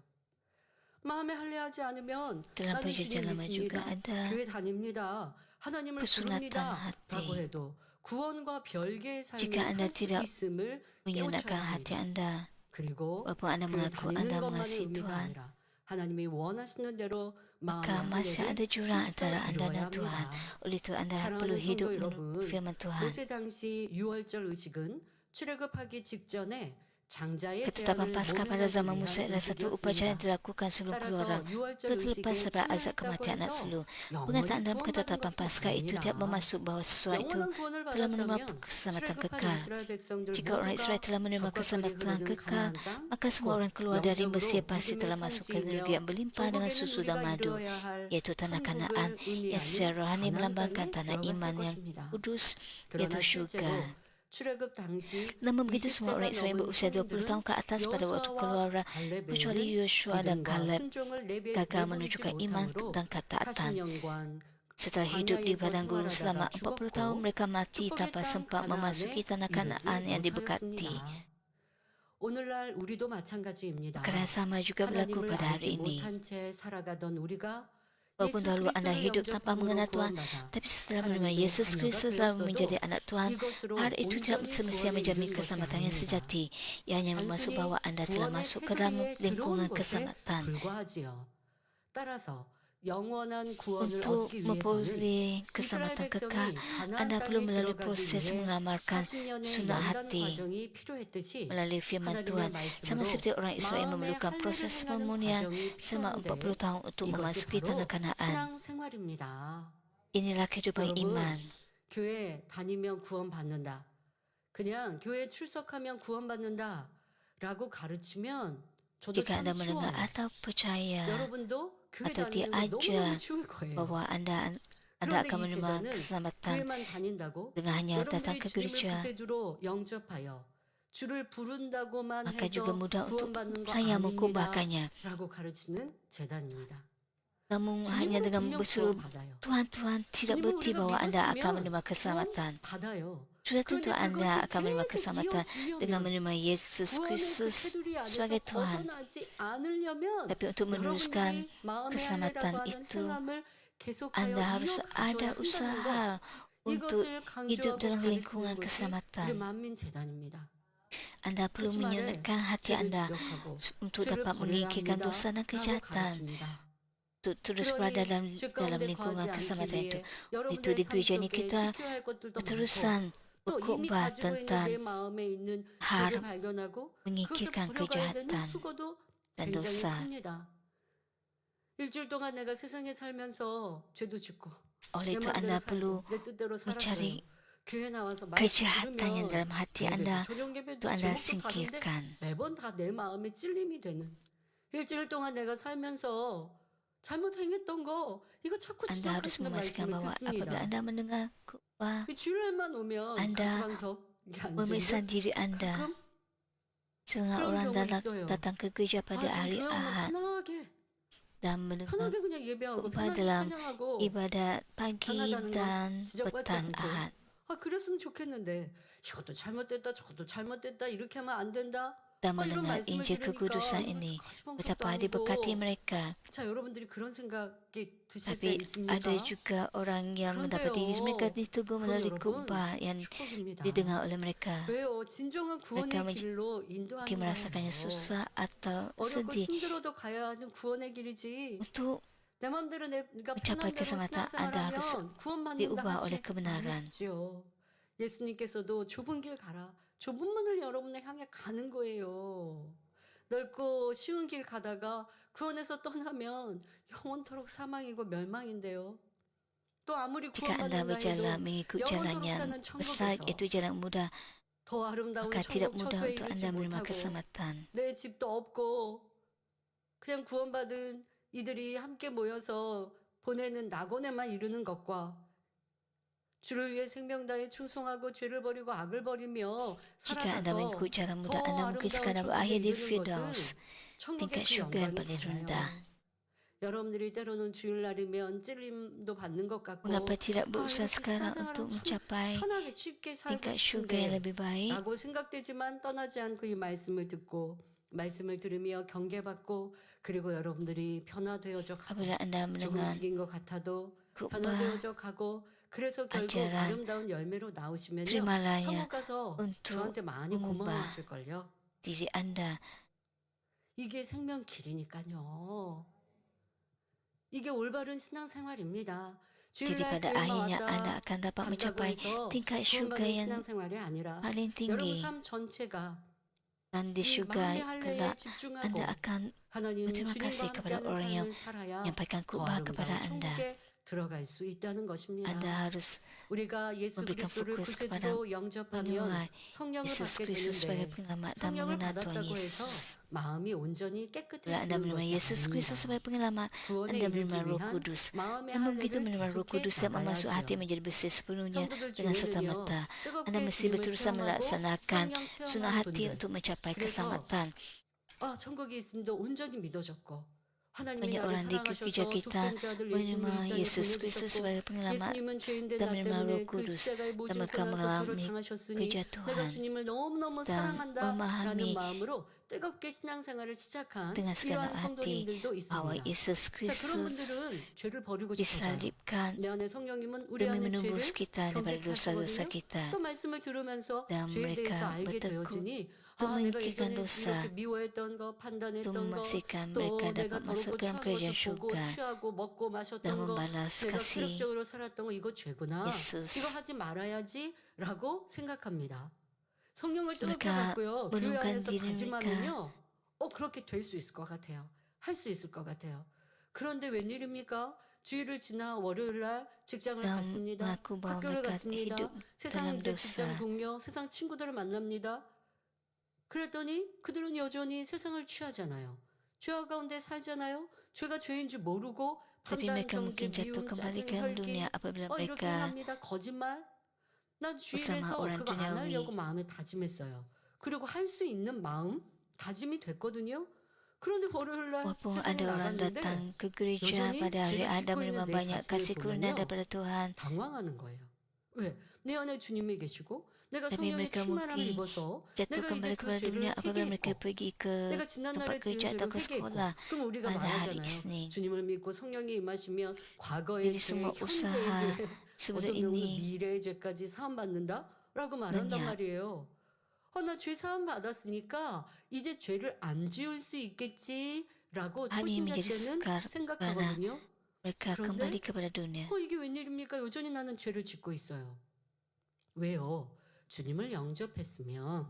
마음의 할례하지 않으면 Dalam 나는 perjanjian 주님 lama juga 믿습니다. ada 교회 다닙니다. 하나님을 kesunatan 부릅니다. hati. 라고 해도 구원과 별개의 삶을 Jika anda 살 수 tidak 있음을 menyunatkan 깨우쳐야 hati 합니다. anda, 그리고 walaupun anda 교회 mengaku 다니는 anda 것만의 mengasihi 의미가 Tuhan, 아니라 하나님이 원하시는 대로 마음의 maka masih 할례를 ada jurang antara 실서 anda 이루어야 dan Tuhan. 합니다. Oleh itu anda perlu 사랑하는 hidup 성도 menurut 여러분, firman Tuhan. 모세 당시 유월절 의식은 출애굽하기 직전에 장자의 Ketetapan 제한을 Paskah pada zaman 모면하기 Musa 위한 adalah satu upacara yang 의식이었습니다. dilakukan sebelum 따라서 keluarga 유월절 itu terlepas 의식에 daripada azab 참여했다고 kematian anak 해서 sulung. 영원히 Pengertaan dalam 구원받은 ketetapan 것은 Paskah itu tidak 아닙니다. bermaksud bahawa seseorang itu 영원한 구원을 telah menerima 받았다면 keselamatan 출애굽한 kekal. 이스라엘 백성들 Jika orang Israel 모두가 telah menerima 적과 꿀이 keselamatan 흐르는 kekal, 가나안 땅, maka semua 곧 orang keluar dari Mesir 영적으로 pasti 믿음의 telah masuk ke negeri 산지이며 yang berlimpah dengan 결국에는 susu dan 우리가 madu, 이루어야 할 yaitu tanah Kanaan 천국을 yang secara 의미하는 rohani 가나안 melambangkan 땅에 tanah 들어갔을 iman yang 것입니다. kudus, 그러나 yaitu 실제로 syurga. 출애굽 당시 Namun begitu semua orang 20세가 Israel 넘은 berusia 20 성인들은 tahun ke atas pada waktu 여호수아와 keluar kecuali 갈렙에는 Yosua dan 믿음과 Kaleb 순종을 gagal 내보이지 menunjukkan iman 못함으로 dan ketaatan. 40년간 Setelah hidup di 광야에서 padang gurun selama 생활하다가 40 tahun, 죽었고 mereka mati 축복의 tanpa 땅 sempat memasuki 가나안에 tanah Kanaan yang 이르지 diberkati. 못하였습니다. 오늘날 우리도 마찬가지입니다. Perkara sama juga berlaku 하나님을 pada hari 알지 ini. 못한 채 살아가던 우리가 Walaupun 예수 dahulu anda 그리스도를 hidup tanpa 영접함으로 mengenal Tuhan, 구원받아 tapi setelah menerima 하나님의 Yesus 자녀가 Kristus lalu 되었어도 menjadi anak Tuhan, 이것으로 hal itu tidak 온전히 semestinya 구원에 menjamin 이르는 것이 keselamatan yang 아닙니다. sejati. Ia hanya bermaksud 단순히 bahwa anda telah 구원의 masuk ke dalam 테두리에 lingkungan 들어온 것에 keselamatan. 불과하지요. 따라서 영원한 구원을 Untuk 얻기 위해서는 memperoleh 이스라엘 keselamatan kekal, 백성이 가나안 anda perlu 땅에 melalui 들어가기 proses 위해 mengamalkan 40년의 sunnah 연단 hati 과정이 필요했듯이 melalui firman 하나님의 Tuhan. Sama 말씀으로 seperti orang Israel 마음의 memerlukan 할례를 proses 행하는 pemunian 과정이 selama 필요한데 40 tahun untuk 이것이 memasuki 바로 tanah Kanaan. 신앙생활입니다. Inilah kehidupan 여러분, iman. 교회 다니면 구원받는다. 그냥 교회 출석하면 구원받는다. 라고 가르치면 저도 Jika 참 anda mendengar 쉬워요. atau percaya 여러분도 교회 atau 다니는 거 diajar 너무너무 쉬울 거예요. bahwa anda 그런데 akan 이 menerima 제자는 keselamatan 교회만 다닌다고 dengan hanya datang 여러분들이 ke 주님을 gereja, 구세주로 영접하여 주를 부른다고만 maka 해서 juga mudah untuk 구원받는 거 saya 아닙니다. mengubahkannya. 라고 가르치는 재단입니다. Namun hanya 주님으로 dengan 분명 berseru 구원받아요. Tuhan tidak 주님을 berarti 우리가 bahwa anda akan 믿었으면 menerima keselamatan. 받아요. Sudah tentu 그런데 anda 그것이 akan menerima 계속 keselamatan dengan 이어지려면 menerima Yesus 구원의 그 Kristus 테두리 안에서 sebagai Tuhan. 벗어나지 않으려면 Tapi untuk meneruskan 여러분들이 마음의 keselamatan 할례라고 하는 itu, 행함을 계속하여 anda harus 이어가셔야 ada 한다는 것. usaha untuk 이것을 hidup 강조하고 dalam 가르치는 lingkungan 것이 우리 keselamatan. 만민재단입니다. Anda perlu 주말에 menyunatkan hati 죄를 anda 지적하고 untuk 죄를 dapat 버려야 menyingkirkan 합니다. dosa dan 라고 kejahatan. 가르칩니다. Untuk terus berada dalam 죄 가운데 lingkungan 거하지 않기 keselamatan itu. 위해 Itu 여러분들의 di 삶 gereja ini 속에 kita 지켜야 할 것들도 많고 berterusan 또 이미 berkhotbah 가지고 있는 내 tentang 마음에 있는 har 죄를 발견하고 그것을 menyingkirkan 버려가야 되는 kejahatan 수고도 dan 굉장히 dosa. 큽니다. 일주일 동안 내가 세상에 살면서 죄도 짓고 Oleh 내 itu 마음대로 anda perlu 살고 내 뜻대로 mencari 살았어요. 교회 나와서 말씀 kejahatan yang 들으면 dalam hati 예배도 anda 저녁 예배도 untuk anda 제목도 다른데 singkirkan. 매번 다 내 마음에 찔림이 되는 일주일 동안 내가 살면서 잘못 행했던 거 이거 자꾸 Anda harus 지적하시는 memastikan 말씀을 bahwa apabila 듣습니다. anda mendengar khotbah, 그 주일날만 오면 Anda 가수방석에 memeriksa 앉은데 diri anda. 가끔 Setengah 그런 orang 경우 있어요. datang ke gereja pada 좀 hari 교회 오면 Ahad 편하게 dan mendengar 편하게 그냥 예배하고 khotbah 편하게 dalam 찬양하고 ibadat pagi 강하다는 건 dan 지적받지 petang 않고 Ahad. 그랬으면 좋겠는데 이것도 잘못됐다 저것도 잘못됐다 이렇게 하면 안 된다. Dan 이런 mendengar 말씀을 Injil 들으니까 kekudusan 이거 ini, 가시방석도 betapa 아니고 diberkati mereka. 자 여러분들이 그런 생각이 드실 때 Tapi 있습니까? ada juga orang yang mendapati diri mereka 그런데요. ditegur 그건 melalui 여러분 khotbah yang 축복입니다. didengar oleh mereka. 왜요? 진정한 구원의 mereka 길로 Mungkin 인도하는 merasakannya 거예요. susah atau 어렵고 sedih 힘들어도 가야 하는 구원의 길이지. untuk 내 마음대로 내가 mencapai 편한 대로 keselamatan. Anda harus 신앙생활하면 구원받는다 diubah oleh 하지 kebenaran. 않으시죠. 예수님께서도 좁은 길 가라. 좁은 문을 여러분을 향해 가는 거예요. 넓고 쉬운 길 가다가 구원에서 떠나면 영원토록 사망이고 멸망인데요. 또 아무리 Jika anda 구원받는다 berjalan 해도 mengikut jalan 영원토록 yang 사는 besar, 천국에서 iaitu jalan mudah, 더 아름다운 maka tidak 천국 mudah 처소에 untuk 이르지 anda menerima 못하고 keselamatan. 내 집도 없고 그냥 구원받은 이들이 함께 모여서 보내는 낙원에만 이르는 것과 주를 위해 생명 다해 충성하고 죄를 버리고 악을 버리며 Jika anda 살아가서 mengikut jalan mudah, 더 anda mungkin 아름다운 sekadar 천국에 berakhir di 이르는 Firdaus, 것은 천국의 tingkat 그 syurga yang 영광이 paling 달라요. rendah. 여러분들이 때로는 주일날이면 찔림도 받는 것 같고 Mengapa tidak berusaha 이렇게 sekarang 신앙생활은 untuk 참 mencapai 편하게 쉽게 살고 tingkat syurga yang 싶은데 lebih baik? 라고 생각되지만 떠나지 않고 이 말씀을 듣고 말씀을 들으며 경계받고 그리고 여러분들이 변화되어져 가고 Apabila anda mendengar 조금씩인 것 같아도 khotbah, 변화되어져 가고 그래서 결국 ajaran, 아름다운 열매로 나오시면요 terimalahnya 천국 가서 untuk 저한테 많이 mengubah 고마워하실걸요. diri anda. 이게 생명길이니까요. 이게 올바른 신앙생활입니다. Jadi 주일날 pada 교회만 akhirnya 왔다 anda akan dapat 간다고 mencapai 해서 tingkat syurga 구원받는 yang 신앙생활이 아니라 paling 여러분 tinggi. 삶 전체가 dan di 이 syurga 마음의 할례에 kelak 집중하고 anda akan 하나님 berterima 주님과 kasih kepada 함께하는 orang yang 삶을 살아야 menyampaikan 더 khutbah kepada 아름다운 anda. 천국에 들어갈 수 있다는 것입니다. Anda harus 우리가 예수 memberikan 그리스도를 fokus kepada 구세주로 영접하면 mengenal 성령을 Yesus 받게 Kristus sebagai 되는데 penyelamat dan 성령을 mengenal Tuhan 받았다고 해서 Yesus. 마음이 온전히 Bila anda 깨끗해지는 menerima 것이 Yesus Kristus 아닙니다. sebagai penyelamat, 구원에 anda menerima 이르기 Roh 위한 Kudus. 마음의 Dan begitu 할례를 menerima Roh 계속해 Kudus dan memasuk hati 나가야지요. menjadi bersih sepenuhnya 성도들 dengan 중에는요 serta-merta. Anda 뜨겁게 mesti 주님을 berterusan 체험하고 melaksanakan 성령 sunnah 체험한 hati 분들. untuk mencapai 그래서 keselamatan. 천국이 있음도 온전히 믿어졌고 하나님이 Banyak 나를 orang di gereja 사랑하셔서 kita 독생자들 예수님을 이 menerima 땅에 Yesus Kristus 보내주셨고 sebagai penyelamat 예수님은 죄인된 dan 나 menerima Roh 때문에 그 Kudus 십자가의 dan 모진 mereka 고난 고초를 mengalami 당하셨으니 내가 kejatuhan 주님을 너무너무 dan 사랑한다라는 memahami 마음으로 뜨겁게 신앙생활을 시작한 dengan segenap 이러한 hati 성도님들도 bahwa 있습니다. Yesus 자, 그런 Kristus 분들은 죄를 버리고 싶어져요. disalibkan 내 안에 성령님은 우리 demi 안의 menembus 죄를 kita daripada dosa-dosa 경계하시거든요. kita 또 말씀을 들으면서 dan 죄에 대해서 mereka 알게 bertekun 되어지니 untuk 내가 menyingkirkan 예전에 dosa 이렇게 미워했던 거, untuk 판단했던 거, memastikan 또 mereka 내가 dapat masuk 더럽고 dalam 추한 kerajaan 것을 보고 syurga 취하고 먹고 dan 마셨던 거, membalas 내가 kasih 세력적으로 살았던 거 이거 죄구나. 이거 Yesus. 하지 말아야지라고 생각합니다. 성령을 뜨겁게 Mereka 받고요. 교회 menurunkan 안에서 diri mereka 다짐하면요. 그렇게 될 수 있을 것 같아요. 할 수 있을 것 같아요. 그런데 웬일입니까? 주일을 지나 월요일 날 직장을 dan 갔습니다. mengaku bahawa 학교를 mereka 갔습니다. hidup 세상 dalam 이제 직장 dosa. 동료, 세상 친구들을 만납니다. 그랬더니 그들은 여전히 세상을 취하잖아요. 죄악 가운데 살잖아요. 죄가 죄인 줄 모르고 Tapi 판단, mereka 정죄, mungkin jatuh 미움, kembali 짜증, ke dalam dunia 혈기 apabila 이렇게 mereka 합니다. 거짓말. 난 bersama 주일에서 orang 그거 안 하려고 duniawi. 마음에 다짐했어요. 그리고 할 수 있는 마음 다짐이 됐거든요. 그런데 월요일 날 Walaupun 세상에 ada orang 나갔는데 datang ke gereja 여전히 pada hari 죄를 Adam 짓고 menerima 있는 내 banyak 자신을 kasih karunia 보면요. daripada Tuhan, 당황하는 거예요. 왜? 내 안에 주님이 계시고 내가 tapi 성령의 mereka 충만함을 mungkin 입어서 jatuh 내가 이제 kembali 그 kepada dunia 죄를 apabila mereka 회개했고 pergi ke 내가 tempat 지난날에 지은 kerja atau 죄를 ke 회개했고 sekolah 그럼 우리가 pada hari 말하잖아요. Isnin. 주님을 믿고 성령이 임하시면 과거의 Jadi 죄, semua 현재의 usaha 죄, sebelum 어떤 경우는 ini 미래의 죄까지 사함받는다? 라고 말한단 lenyap. 말이에요. 나 죄 사함 받았으니까 이제 죄를 안 지을 수 있겠지라고 Hal ini 초신자 menjadi 때는 sukar kerana 생각하거든요. mereka 그런데 kembali kepada dunia. 이게 웬일입니까? 여전히 나는 죄를 짓고 있어요. 왜요? 주님을 영접했으면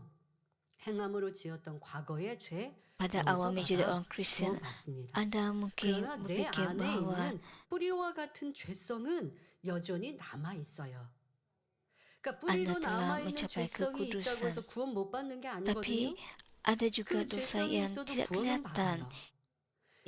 행함으로 지었던 과거의 죄 Pada awal menjadi 용서받아 orang Kristian, 구원받습니다. anda mungkin 그러나 내 berfikir 안에 bahawa 있는 뿌리와 같은 죄성은 여전히 남아 있어요. 그러니까 뿌리로 Anda telah 남아 있는 mencapai 죄성이 있다고 kekudusan. 해서 구원 못 받는 게 아니거든요. Tapi ada juga 그 dosa 죄성이 yang 있어도 tidak 구원은 kelihatan, 받아요.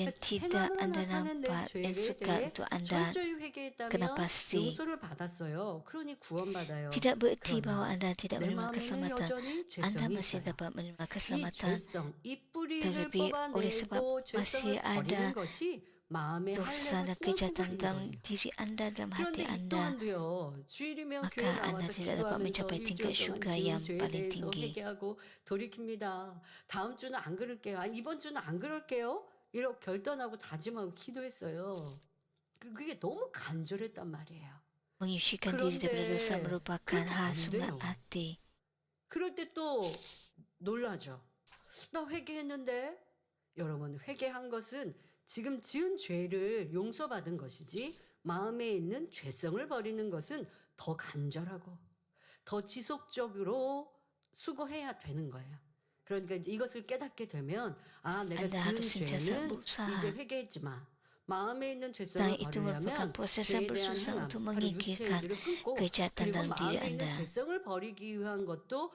yang 그러니까 tidak 행함으로 anda 나타낸 내 nampak, yang 죄에 sukar 대해 untuk anda 철저히 kena 회개했다면 pasti. 용서를 받았어요. 그러니 구원받아요. Tidak bererti bahawa 그러나 anda tidak 내 menerima 마음에는 keselamatan. 여전히 Anda 죄성이 masih 있어요. dapat menerima 이 keselamatan. 죄성, 이 뿌리를 Tetapi oleh sebab 뽑아내고 masih 죄성을 버리는 ada 것이 마음의 dosa 할례로 dan kejahatan dalam 신앙생활인 거예요. diri anda, dalam hati 그런데 이 anda, 또한도요. 주일이면 교회 maka anda 나와서 tidak dapat 기도하면서 mencapai tingkat 일주일 동안 syurga 지은 yang 죄에 paling 대해서 tinggi. 회개하고 돌이킵니다. 다음 주는 안 그럴게요. 이번 주는 안 그럴게요. 이렇게 결단하고 다짐하고 기도했어요. 그게 너무 간절했단 말이에요. Menyucikan diri daripada dosa 그런데 merupakan 그렇게 hal 안 sunat 돼요. hati. 그럴 때 또 놀라죠. 나 회개했는데 여러분 회개한 것은 지금 지은 죄를 용서받은 것이지 마음에 있는 죄성을 버리는 것은 더 간절하고 더 지속적으로 수고해야 되는 거예요. 그러니까 이제 이것을 깨닫게 되면 내가 Anda 지은 harus sentiasa 죄는 berusaha. 이제 회개했지만 마음에 있는 Dan 죄성을 itu merupakan 버리려면 proses 죄에 yang 대한 bersusah 행함, untuk 바로 menyingkirkan 육체의 일을 끊고 kejahatan 그리고 dalam diri 마음에 있는 anda. 죄성을 버리기 위한 것도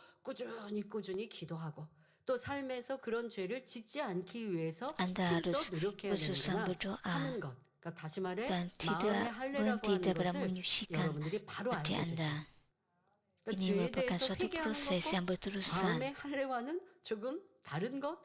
꾸준히 기도하고 또 삶에서 그런 죄를 짓지 않기 위해서 Anda harus 힘써 노력해야 bersusah 되는구나 berdoa 하는 것. 그러니까 다시 말해 dan 마음의 tidak 할례라고 berhenti 하는 daripada 것을 menyucikan 여러분들이 바로 hati 알게 되죠. anda. 그러니까 Ini 죄에 merupakan 대해서 suatu 회개하는 proses 것과 yang berterusan. 마음의 할례와는 조금 다른 것.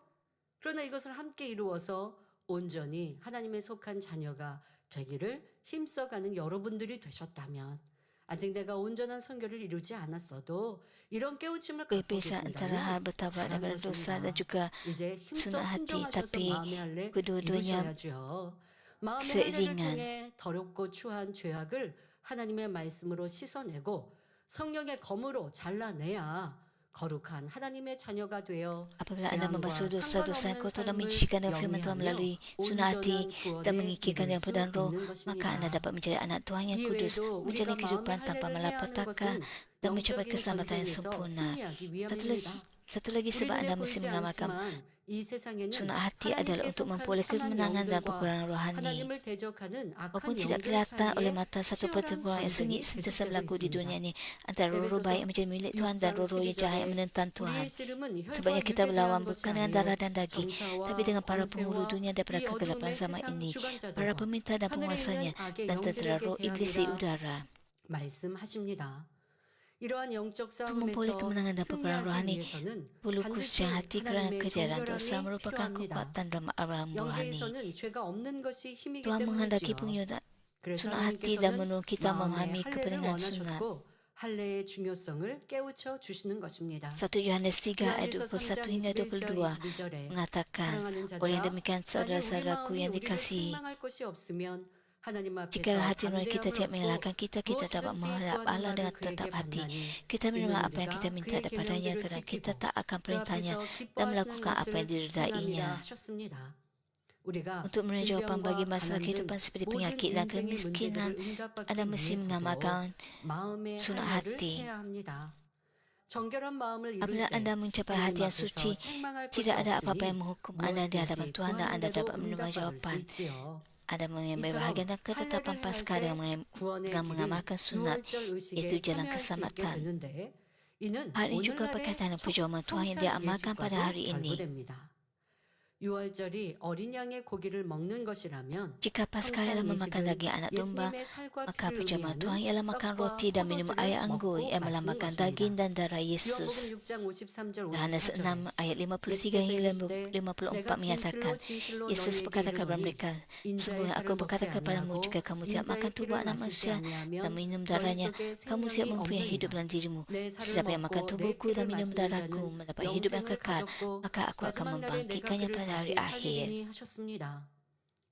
그러나 이것을 함께 이루어서 온전히 하나님의 속한 자녀가 되기를 힘써가는 여러분들이 되셨다면 아직 내가 온전한 선교를 이루지 않았어도 이런 깨우침을 갖고 Berbeza antara hal 계신다면 bertaubat 잘한 daripada dosa dan 것입니다. juga 이제 힘써 sunat hati, 순종하셔서 tapi 마음의 할례 kedua-duanya 이루셔야죠. 마음의 할례를 seiringan. 통해 더럽고 추한 죄악을 하나님의 말씀으로 씻어내고 성령의 검으로 잘라내야 거룩한 하나님의 자녀가 되어 Apabila anda 재앙과 membasuh dosa-dosa 상관없는 kotor dan 삶을 mencucikan dengan firman Tuhan 영위하며 melalui sunnah hati 온전한 dan 구원에 mengikirkan 이를 dengan 수 pedan roh, 있는 maka anda 것입니다. dapat menjadi anak Tuhan yang 이 kudus, 외에도 우리가 menjalani 마음의 kehidupan tanpa 할례를 해야 하는 malapetaka 것은 dan mencapai 영적인 keselamatan yang 전쟁에서 sempurna. 승리하기 Satu 위함입니다. lagi, satu lagi 우리 sebab 눈에 anda mesti 보이지 mengamalkan 않지만 이 세상에는 sunnah hati adalah 하나님께 untuk 속한 memperoleh 선한 kemenangan dan 영들과 peperangan rohani. 하나님을 대적하는 Walaupun 악한 tidak 영들 kelihatan oleh 사이에 mata satu 치열한 pertempuran yang 전쟁이 sengit sentiasa 계속되고 berlaku di dunia 있습니다. ini antara roh-roh baik yang menjadi milik Tuhan dan 6장 roh-roh yang jahat yang 12절에 menentang Tuhan. 우리의 씨름은 혈과 Sebabnya kita 육에 berlawan 대한 것이 bukan dengan 아니요 darah dan daging, tapi dengan para penghulu 권세와 dunia daripada 이 kegelapan 어두움의 zaman 세상 ini, 주관자들과 para pemerintah dan 하늘에 penguasanya, 있는 악의 dan tentera 영들에게 roh iblis di 대하리라 udara. 말씀하십니다. 이러한 영적 Untuk memperoleh 싸움에서 kemenangan dan peperangan 승리하기 rohani, 위해서는 perlu 반드시 kesucian hati kerana 하나님의 ketiadaan dosa 정결함이 merupakan 필요합니다. kekuatan dalam alam rohani. 영계에서는 죄가 없는 것이 힘이기 Tuhan menghendaki 때문이지요. penyudat 그래서 sunnah hati dan 하나님께서는 menolong kita 마음의 memahami 할례를 kepentingan sunat. 원하셨고 할례의 중요성을 깨우쳐 주시는 것입니다. 1 Yohanes 3 ayat 요한일서 21 3장 hingga 21절 22 22절에 mengatakan, 사랑하는 oleh 자들아 demikian 만일 우리 saudara-saudaraku 마음이 yang 우리를 dikasihi, 책망할 것이 없으면 하나님 jikalau 앞에서 hati nurani kita 담대함을 tidak 얻고 menyalahkan kita, kita dapat 무엇이든지 menghadap 구하는 Allah dengan 바를 그에게 tetap hati. 받나니 Kita menerima 이는 apa yang kita 우리가 minta 그의 daripadanya 계명들을 kerana kita 지키고 tak akan 그 perintahnya 앞에서 dan 기뻐하시는 melakukan apa 것을 yang diridainya. 행함이라 하셨습니다. 우리가 Untuk menerima jawapan bagi 질병과 masalah 가난 등 kehidupan seperti 모든 penyakit dan 인생의 kemiskinan, 문제들을 응답받기 anda mesti 위해서도 mengamalkan 마음의 sunnah 할례를 hati. 해야 합니다. 정결한 마음을 이룰 Apabila 때 anda mencapai 하나님 hati yang 앞에서 suci, 책망할 것이 tidak ada apa-apa yang 없으니 menghukum anda di hadapan 무엇이든지 Tuhan dan anda 구하는 대로 dapat menerima 응답받을 수 jawapan. 있지요. Anda mengambil 이처럼 bahagian dan ketetapan 할례를 Paskah 할 때 dengan 구원의 길인 mengamalkan sunat, 6월절 의식에 iaitu jalan 참여할 수 있게 keselamatan. 되는데 이는 Hal ini juga 오늘날의 berkaitan dengan perjamuan Tuhan yang 성찬 diamalkan pada 예식과도 hari ini. 결부됩니다. 6월절이 어린 양의 고기를 먹는 것이라면 Jika Paskah ialah 성찬 memakan 예식은 daging anak domba, 예수님의 살과 maka 피를 perjamuan 의미하는 Tuhan ialah makan 떡과 roti dan minum 포도주를 air anggur 먹고 yang 마시는 melambangkan 것입니다. daging dan darah 요한복음 Yesus. 6장 53절 Yohanes 6 54절에 ayat 53 예수께서 hingga 이르시되 54 내가 menyatakan, 진실로 Yesus 너희에게 berkata kepada 이르노니 mereka, 인자의 sungguh aku 살을 berkata 먹지 kepadamu, 아니하고 jika kamu tidak 인자의 makan tubuh 피를 anak 마시지 manusia dan 아니하면 minum 너희 darahnya, 속에 kamu tidak 생명이 mempunyai hidup 없느니라. dalam dirimu. 내 살을 Sesiapa yang makan 먹고 내 tubuhku dan 피를 minum 마시는 darahku 자는 mendapat hidup yang 영생을 kekal, 가졌고 maka aku akan 마지막 날에 내가 membangkitkannya 그를 pada hari 다시 akhir. 살리리니 하셨습니다.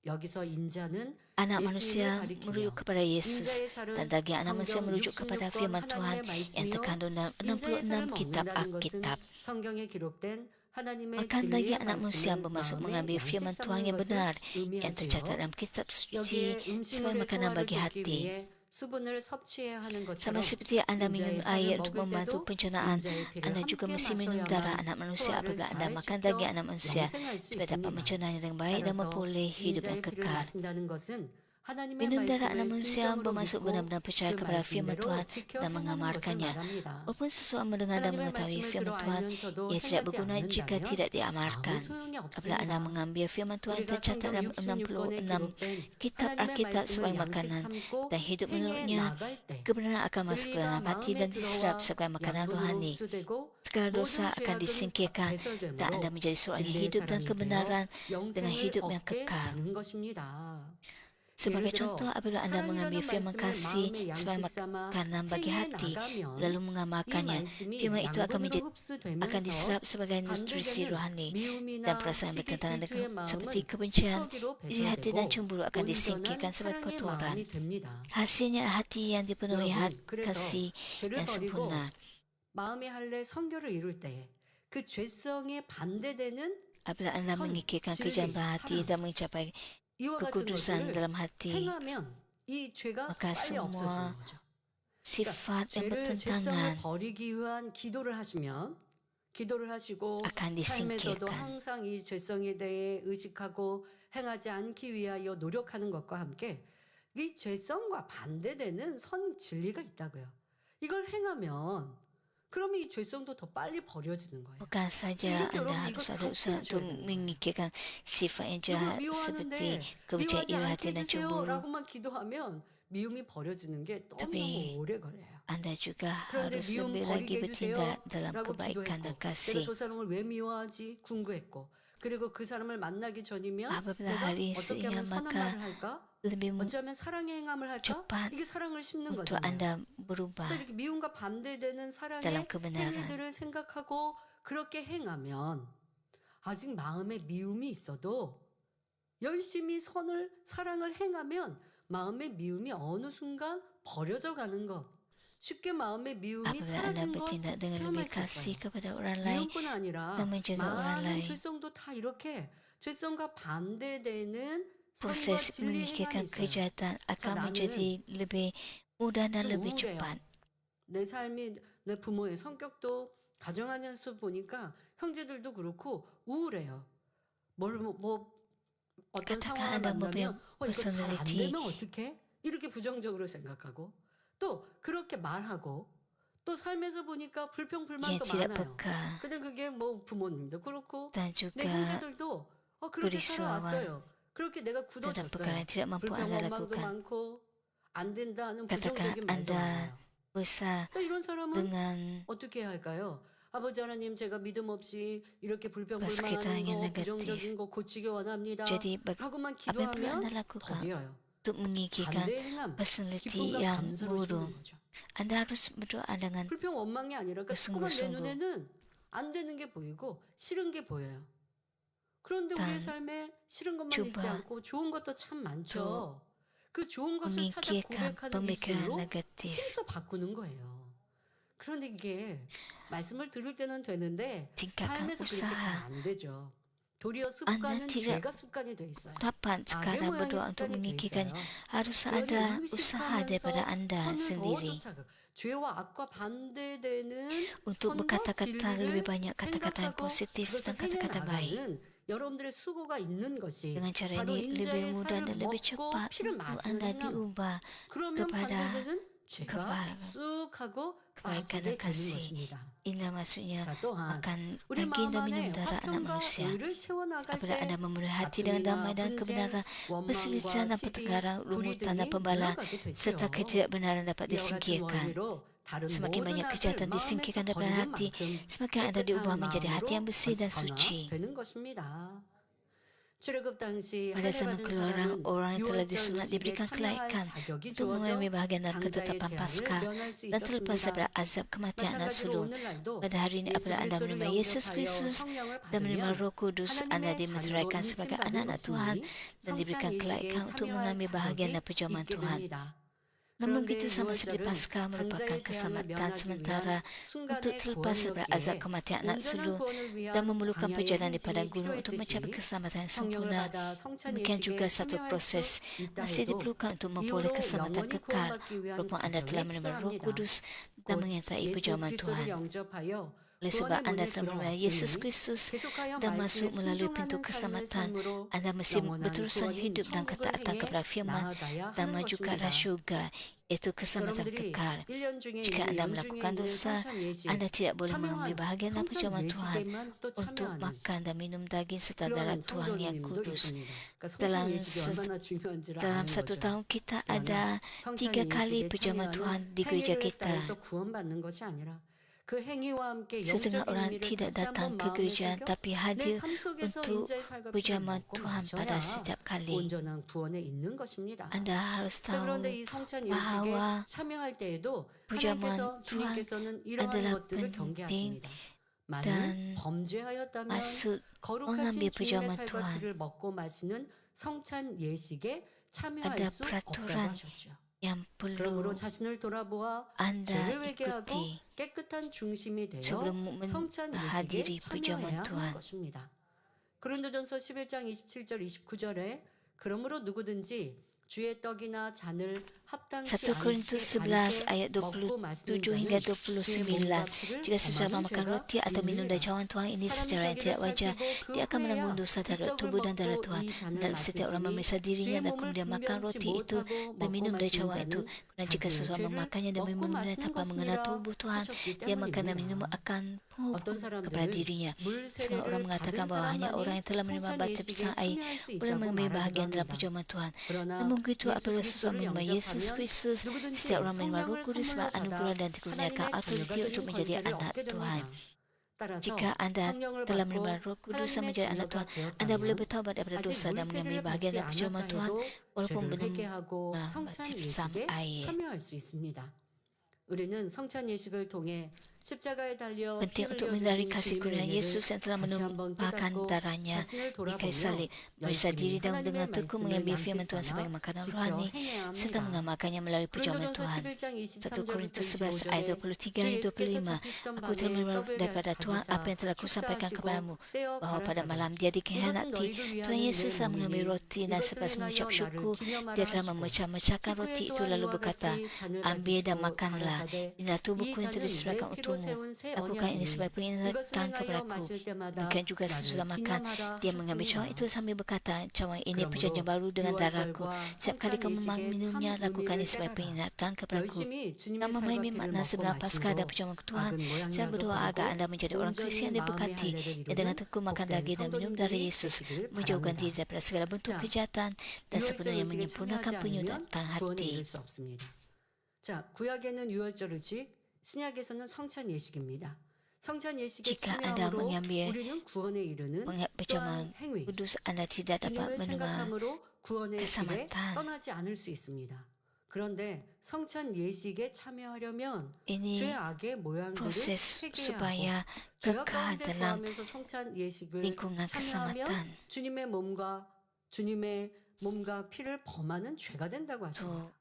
여기서 인자는 Anak 예수님을 manusia 가리키며 merujuk kepada Yesus 인자의 살은 dan daging anak manusia 성경 merujuk kepada 66권 firman Tuhan 하나님의 yang 말씀이요 terkandung dalam 인자의 살을 66 kitab 먹는다는 것은 Alkitab. 성경에 기록된 하나님의 Makan 진리의 daging anak manusia 말씀을 bermaksud 마음에 mengambil 양식 firman Tuhan 삼는 yang 것을 benar yang tercatat 의미하지요. dalam kitab suci 여기에 sebagai 음식물의 makanan 소화를 bagi 돕기 hati. 위해 수분을 섭취해야 하는 Sama 것처럼 seperti anda minum 인자의 살을 air untuk 먹을 membantu 때도 pencernaan, 인자의 피를 anda juga 함께 mesti minum darah 마셔야만 anak manusia 소화를 apabila anda 잘 makan 시켜 daging anak manusia 영생할 수 supaya dapat 있습니다. mencernanya dengan baik dan 따라서 memperoleh hidup yang 인자의 피를 kekal. 마신다는 것은 하나님의 Minum darah anak 말씀을 manusia 진정으로 bermaksud 믿고 benar-benar percaya 그 kepada firman 말씀대로 Tuhan 지켜 dan 행하는 것을 mengamalkannya. 말합니다. Walaupun seseorang mendengar dan 하나님의 mengetahui 말씀을 firman 들어 Tuhan, 알면서도 ia tidak 행하지 berguna jika 않는다면 tidak 아무 diamalkan. 소용이 Apabila anda 없습니다. mengambil firman Tuhan 우리가 tercatat 성경 dalam 66권에 66 기록된 kitab 하나님의 Alkitab 말씀을 sebagai 양식 makanan 삼고 dan hidup 행해 menurutnya, 나갈 때 kebenaran akan masuk ke 진리가 dalam hati 마음에 dan diserap 들어와 sebagai makanan 양분으로 rohani. 흡수되고 Segala dosa 모든 akan 죄악은 disingkirkan dan anda 배설되므로 menjadi seorang yang 진리의 hidup dan 사람이 kebenaran 되어 dengan 영생을 hidup yang 얻게 kekal. 되는 것입니다. Sebagai 예를 들어 contoh, apabila anda mengambil 사랑이라는 firman 말씀을 kasih 마음의 sebagai 양식 삼아 makanan bagi 행해 hati, 나가면 lalu 이 mengamalkannya, 말씀이 firman itu akan 양분으로 akan 흡수되면서 diserap sebagai nutrisi 반대되는 rohani dan 미움이나 perasaan 시기 bertentangan 질투의 dengan 마음은 seperti kebencian, 추억으로 iri hati dan 배설되고 cemburu akan 온전한 disingkirkan sebagai 사랑의 kotoran. 마음이 됩니다. Hasilnya hati yang dipenuhi 여러분, 그래서 kasih 죄를 yang 버리고 sempurna. 마음의 할례 성결을 이룰 때에 그 죄성에 반대되는 Apabila anda 선, mengikirkan 진리, kejaman hati 사랑 dan mencapai 이와 같은 kekudusan 것들을 dalam hati, 행하면 이 죄가 maka 빨리 semua 없어지는 거죠. sifat yang 죄성을 bertentangan 버리기 위한 기도를 하시면 기도를 하시고 akan 삶에서도 disingkirkan. 항상 이 죄성에 대해 의식하고 행하지 않기 위하여 노력하는 것과 함께 이 죄성과 반대되는 선 진리가 있다고요. 이걸 행하면 그러면 이 죄성도 더 빨리 버려지는 거예요. Bukan saja 이렇게 anda 여러분 harus 이거 ada 다 usaha untuk 피하셔야 되는 거예요. mengikirkan sifat yang 누굴 jahat 미워하는데 seperti kebencian, 미워하지 iri 않게 hati dan cemburu. 해주세요라고만 기도하면 미움이 버려지는 게 Tapi 너무너무 오래 걸려요. anda juga 그런데 harus 미움 lebih lagi 버리게 bertindak dalam 해주세요라고 kebaikan dan 기도했고 내가 kasih. 저 사람을 왜 미워하지 궁금했고 그리고 그 사람을 만나기 전이면 Apabila 내가 hari 어떻게 istrinya, 하면 선한 maka 말을 할까? lebih 어찌하면 사랑의 행함을 할까? cepat 이게 사랑을 심는 untuk 거잖아요. anda berubah 그래서 이렇게 미움과 반대되는 사랑의 dalam kebenaran. 행위들을 생각하고 그렇게 행하면 아직 마음에 미움이 있어도 열심히 사랑을 행하면 마음의 미움이 어느 순간 버려져 가는 것. 쉽게 마음의 미움이 Apabila Anda 사라진 걸 bertindak dengan 체험할 lebih 수 kasih 있어요. kepada orang lain 미움뿐 아니라 dan menjaga orang 많은 lain, 죄성도 다 이렇게 죄성과 반대되는 선과 proses 진리의 행함이 menyingkirkan 있어요. kejahatan 자, akan 나는 menjadi lebih mudah dan 좀 lebih 우울해요. cepat. 내 삶이 내 부모의 성격도 가정하면서 보니까 형제들도 그렇고 우울해요. 어떤 Katakan 상황을 Anda mempunyai 만나면 이거 잘 안 personality 되면 어떡해? 이렇게 부정적으로 생각하고 또 그렇게 말하고 또 삶에서 보니까 yang 불평불만도 tidak 많아요. peka 근데 그게 뭐 부모님도 그렇고 dan 내 juga 형제들도 그렇게 kerisauan 살아왔어요. 그렇게 내가 tentang perkara 굳어졌어요. yang tidak mampu 불평 Anda 원망도 lakukan. 많고 안 된다는 Katakan 부정적인 말도 Anda 많아요. besar 자, 이런 사람은 dengan 어떻게 해야 할까요? 아버지 하나님, 제가 믿음 없이 이렇게 persekitan 불평불만하는 yang 거, negatif. 부정적인 거 고치기 원합니다. Jadi 라고만 apa yang perlu 기도하면 Anda 더 lakukan 비어요. untuk menyingkirkan 반대의 행함, personality 기쁨과 yang 감사로 buruk? 심는 거죠. Anda harus berdoa dengan 불평 원망이 아니라 그러니까 자꾸만 내 sungguh-sungguh 눈에는 안 되는 게 보이고 싫은 게 보여요. 그런데 우리의 dan 삶에 싫은 것만 있지 coba 않고 좋은 것도 참 많죠. 그 좋은 것을 찾아 menyingkirkan 고백하는 pemikiran 입술로 negatif. 계속 바꾸는 거예요. 그런데 이게 말씀을 들을 때는 되는데 Tingkatkan 삶에서 그렇게 잘 usaha. 안 되죠. 도리어 Anda 습관은 tidak 죄가 습관이 돼 있어요. dapat 악의 sekarang 모양의 berdoa untuk 습관이 돼 menyingkirkannya. 있어요. Harus 그러니 ada usaha daripada 의식하면서 Anda 선을 더 sendiri 쫓아가. 죄와 악과 반대되는 untuk 선과 berkata-kata lebih 진리를 banyak kata-kata yang 생각하고 positif 그것을 dan kata-kata baik. 해내나가는 여러분들의 수고가 있는 것이 Dengan cara 바로 ini lebih 인자의 mudah 살을 dan lebih 먹고 cepat 피를 untuk 마시는 Anda 행함. diubah 그러면 kepada 반대되는 죄가 kebaikan 쑥 하고 kebaikan 빠지게 dan 되는 kasih. 것입니다. Inilah maksudnya 자, 또한 akan 우리 daging dan 마음 minum 안에 darah anak 화평과 manusia. 의를 채워나갈 Apabila 때 Anda memenuhi hati dengan 다툼이나 damai dan 분쟁, kebenaran, 원망과 perselisihan dan 시기, pertengkaran, 불의 rumutan dan 등이 pembalas, 물러가게 serta 되죠. ketidakbenaran dapat 이와 같은 disingkirkan. 원리로 다른 Semakin 모든 banyak 악을 kejahatan disingkirkan 마음에서 daripada 버리는 hati, 만큼 semakin Anda diubah 깨끗한 menjadi hati yang 마음으로 bersih dan suci. 변화되는 것입니다. 출애굽 당시 Pada 할례 zaman 받은 keluaran, 사람은 orang yang telah 6월절 disunat 의식에 diberikan 참여할 kelaikan 자격이 untuk 주어져 mengalami bahagian dalam 당자의 ketetapan 재앙을 Paskah 면할 수 dan terlepas 있었습니다. daripada azab kematian anak 마찬가지로 sulung. 오늘날도 Pada hari ini, 예수 apabila Anda 그리스도를 menerima Yesus 영접하여 Kristus 성령을 dan menerima 받으면 Roh Kudus, Anda 하나님의 자녀로 dimeteraikan sebagai 인칭받은 anak-anak Tuhan 것이니 dan diberikan 성찬 kelaikan 예식에 untuk 참여할 mengambil bahagian 자격이 dalam perjamuan 있게 Tuhan. 됩니다. Namun 그런데 begitu sama seperti 6월절은 Paskah merupakan 장자의 재앙을 keselamatan 면하기 sementara 위한 untuk 순간의 terlepas daripada azab 구원이었기에 kematian anak 온전한 sulung 구원을 위한 dan memerlukan 광야의 perjalanan di padang 행진이 gunung untuk mencapai 필요했듯이 keselamatan yang 성령을 sempurna. 받아 성찬 Demikian juga 예식에 satu 참여할 proses 수 있다 masih 해도 diperlukan untuk memperoleh 이후로 keselamatan 영원히 kekal 구원받기 위한 walaupun Anda telah 과정이 menerima Roh 필요합니다. Kudus dan 곧 menyertai 예수 perjamuan 그리스도를 Tuhan. 영접하여 Oleh sebab 구원의 Anda 문을 telah menerima Yesus 들어왔으니 Kristus 계속하여 dan masuk 말씀에 melalui pintu 순종하는 삶의 keselamatan, 삶으로 Anda mesti 영원한 berterusan 구원인 hidup dan 천국을 ketaatan 향해 kepada firman 나아가야 dan 하는 maju ke 것입니다. arah syurga, iaitu keselamatan 여러분들이 kekal. 1년 중에 Jika 있는 Anda 연중에 melakukan 있는 dosa, 성찬 예식 Anda tidak boleh mengambil 참여한 bahagian dalam 성찬 perjamuan Tuhan 예식에만 또 untuk 참여하는 makan dan minum daging serta darah 그런 Tuhan yang 성도님도 kudus. 있습니다. 그러니까 성찬 Dalam 예식이 얼마나 중요한지를 Dalam 아는 satu 거죠. tahun kita 그러나 ada 성찬 3 kali 예식에 perjamuan 참여하는 Tuhan di gereja 행위를 kita. 따라서 구원받는 것이 아니라 그 행위와 함께 Setengah 영적인 orang 의미를 tidak 다시 datang 한번 ke 마음에 gereja 새겨 tapi 내 hadir 삶 속에서 untuk 인자의 살과 피를 perjamuan 먹고 Tuhan 마셔야 pada setiap kali. 온전한 구원에 있는 것입니다. Anda harus 자, tahu 그런데 이 성찬 예식에 bahwa 참여할 때에도 perjamuan 하나님께서 Tuhan 주님께서는 이러한 adalah 것들을 penting 경계하십니다. 만일 dan 범죄하였다면 maksud 거룩하신 mengambil 주님의 perjamuan 살과 Tuhan. 피를 먹고 마시는 성찬 예식에 참여할 Ada 수 없다고 peraturan 하셨죠. yang 그러므로 perlu 자신을 돌아보아 Anda 죄를 회개하고 ikuti 깨끗한 중심이 되어 sebelum 성찬 menghadiri 예식에 perjamuan 참여해야 하는 Tuhan. 것입니다. 고린도전서 11장 27절 29절에 그러므로 누구든지 주의 떡이나 잔을 합당치 1 Korintus 11 ayat 먹고 마시는 27 자는 hingga 주의 29. 몸과 피를 Jika seseorang 범하는 makan 죄가 roti atau minum dari 있느니라. cawan Tuhan ini 사람이 secara yang 자기를 tidak wajar, 살피고 그 dia akan 후에야 menanggung dosa 이 terhadap 떡을 tubuh dan darah 먹고 Tuhan. 이 잔을 Dan setiap orang 마실지니 memeriksa dirinya 주의 dan 몸을 kemudian makan 분별치 roti itu 못하고 dan 먹고 minum dari 마시는 cawan itu. 자는 Dan jika 자기의 seseorang 죄를 memakannya dan 먹고 meminumnya 마시는 tanpa mengenal 것이니라 tubuh Tuhan, 하셨기 dia makan dan minum 때문입니다. akan menghukum 어떤 kepada 사람들은 dirinya. 물 Setengah orang 세례를 받은 mengatakan bahwa hanya orang 사람만이 yang telah menerima 성찬 baptisan 예식에 air 참여할 수 boleh 있다고 mengambil 말하기도 bahagian dalam 합니다. perjamuan Tuhan. 그러나 Namun begitu 예수 apabila seseorang 그리스도를 menerima Yesus 영접하면 Kristus, 누구든지 setiap orang menerima Roh 성령을 Kudus sebagai 선물로 anugerah 받아 dan dikurniakan 하나님의 autoriti 자녀가 untuk 되는 menjadi 권세를 anak 얻게 Tuhan. 됩니다. 따라서 Jika Anda 성령을 telah 받고 menerima Roh Kudus dan 하나님의 menjadi anak 자녀가 Tuhan, Anda boleh 되었다면 bertaubat daripada 아직 dosa dan mengambil 물세례를 bahagian 받지 dalam perjamuan 않았다 Tuhan, 해도 walaupun 죄를 belum 회개하고 성찬 baptisan 예식에 air. 참여할 수 있습니다. 우리는 성찬 예식을 통해 십자가에 달려 Penting 피 untuk 흘려 mengendari 주신 kasih 주님의 kurnia 은혜를 Yesus yang telah 다시 한번 menumpahkan 깨닫고 darahnya 자신을 di kayu 돌아보며 salib, memeriksa 열심히 diri dan 하나님의 dengan tekun 말씀을 mengambil firman Tuhan 양식 sebagai 삼아 makanan 지켜 rohani 행해야 serta 합니다. mengamalkannya melalui perjuangan 고린도전서 Tuhan. 11장 1 23절부터 Korintus 11 ayat 25절에 23 주 dan 예수께서 25. 잡히시던 Aku telah 밤에 menerima 떡을 daripada Tuhan apa yang telah kusampaikan kepadamu, 축사하시고 떼어 bahawa pada 가라사대 malam dia 이것은 dikhianati, 너희를 Tuhan 위하는 내 Yesus telah mengambil 몸이니 roti dan 이것을 selepas mengucap 행하여 나를 syukur, 기념하라 dia telah 하시고 memecah-mecahkan 식후에 roti itu 또한 lalu 이와 berkata, 같이 잔을 ambil dan 가지시고 makanlah, 가라사대 inilah 이 tubuhku yang telah 잔은 내 diserahkan 피로 untukmu. 세운 새 Lakukan ini 언약이니 sebagai 이것을 peringatan 행하여 kepadaku. 마실 때마다 Demikian juga sesudah 나를 makan, 기념하라 dia mengambil cawan itu 하셨습니다. sambil berkata, cawan ini 그러므로 perjanjian baru dengan darahku. 6월절과 Setiap kali 성찬 kamu 예식의 minumnya, 참 lakukan ini 의미를 sebagai 깨달아 peringatan kepadaku. 열심히 주님의 Dan memahami 살과 피를 makna 먹고 sebenar Paskah dan 마심으로 perjamuan Tuhan, 악은 saya 모양이라도 berdoa agar 버리고 anda menjadi orang 온전히 Kristian yang 마음의 diberkati, 할례를 yang dengan 이루는 tekun makan 복된 daging dan minum darah 성도님들이 Yesus, 되시기를 menjauhkan 바랍니다. diri daripada segala bentuk 자, kejahatan dan 유월절 sepenuhnya 의식에 menyempurnakan 참여하지 penyudatan 않으면 구원에 hati. 이를 수 없습니다. 자, 구약에는 유월절 의식, 신약에서는 성찬 예식입니다. 성찬 예식에 Jika anda 참여함으로 mengambil 우리는 구원에 이르는 perjamuan 또한 행위, kudus, anda tidak dapat 주님을 menerima 생각함으로 구원의 길에 keselamatan. 떠나지 않을 수 있습니다. 그런데 성찬 예식에 참여하려면 Ini 죄악의 모양들을 proses 회개하고 supaya 죄악 kekal 가운데 dalam 거하면서 성찬 예식을 lingkungan 참여하면 keselamatan. 주님의 몸과 피를 범하는 죄가 된다고 하십니다.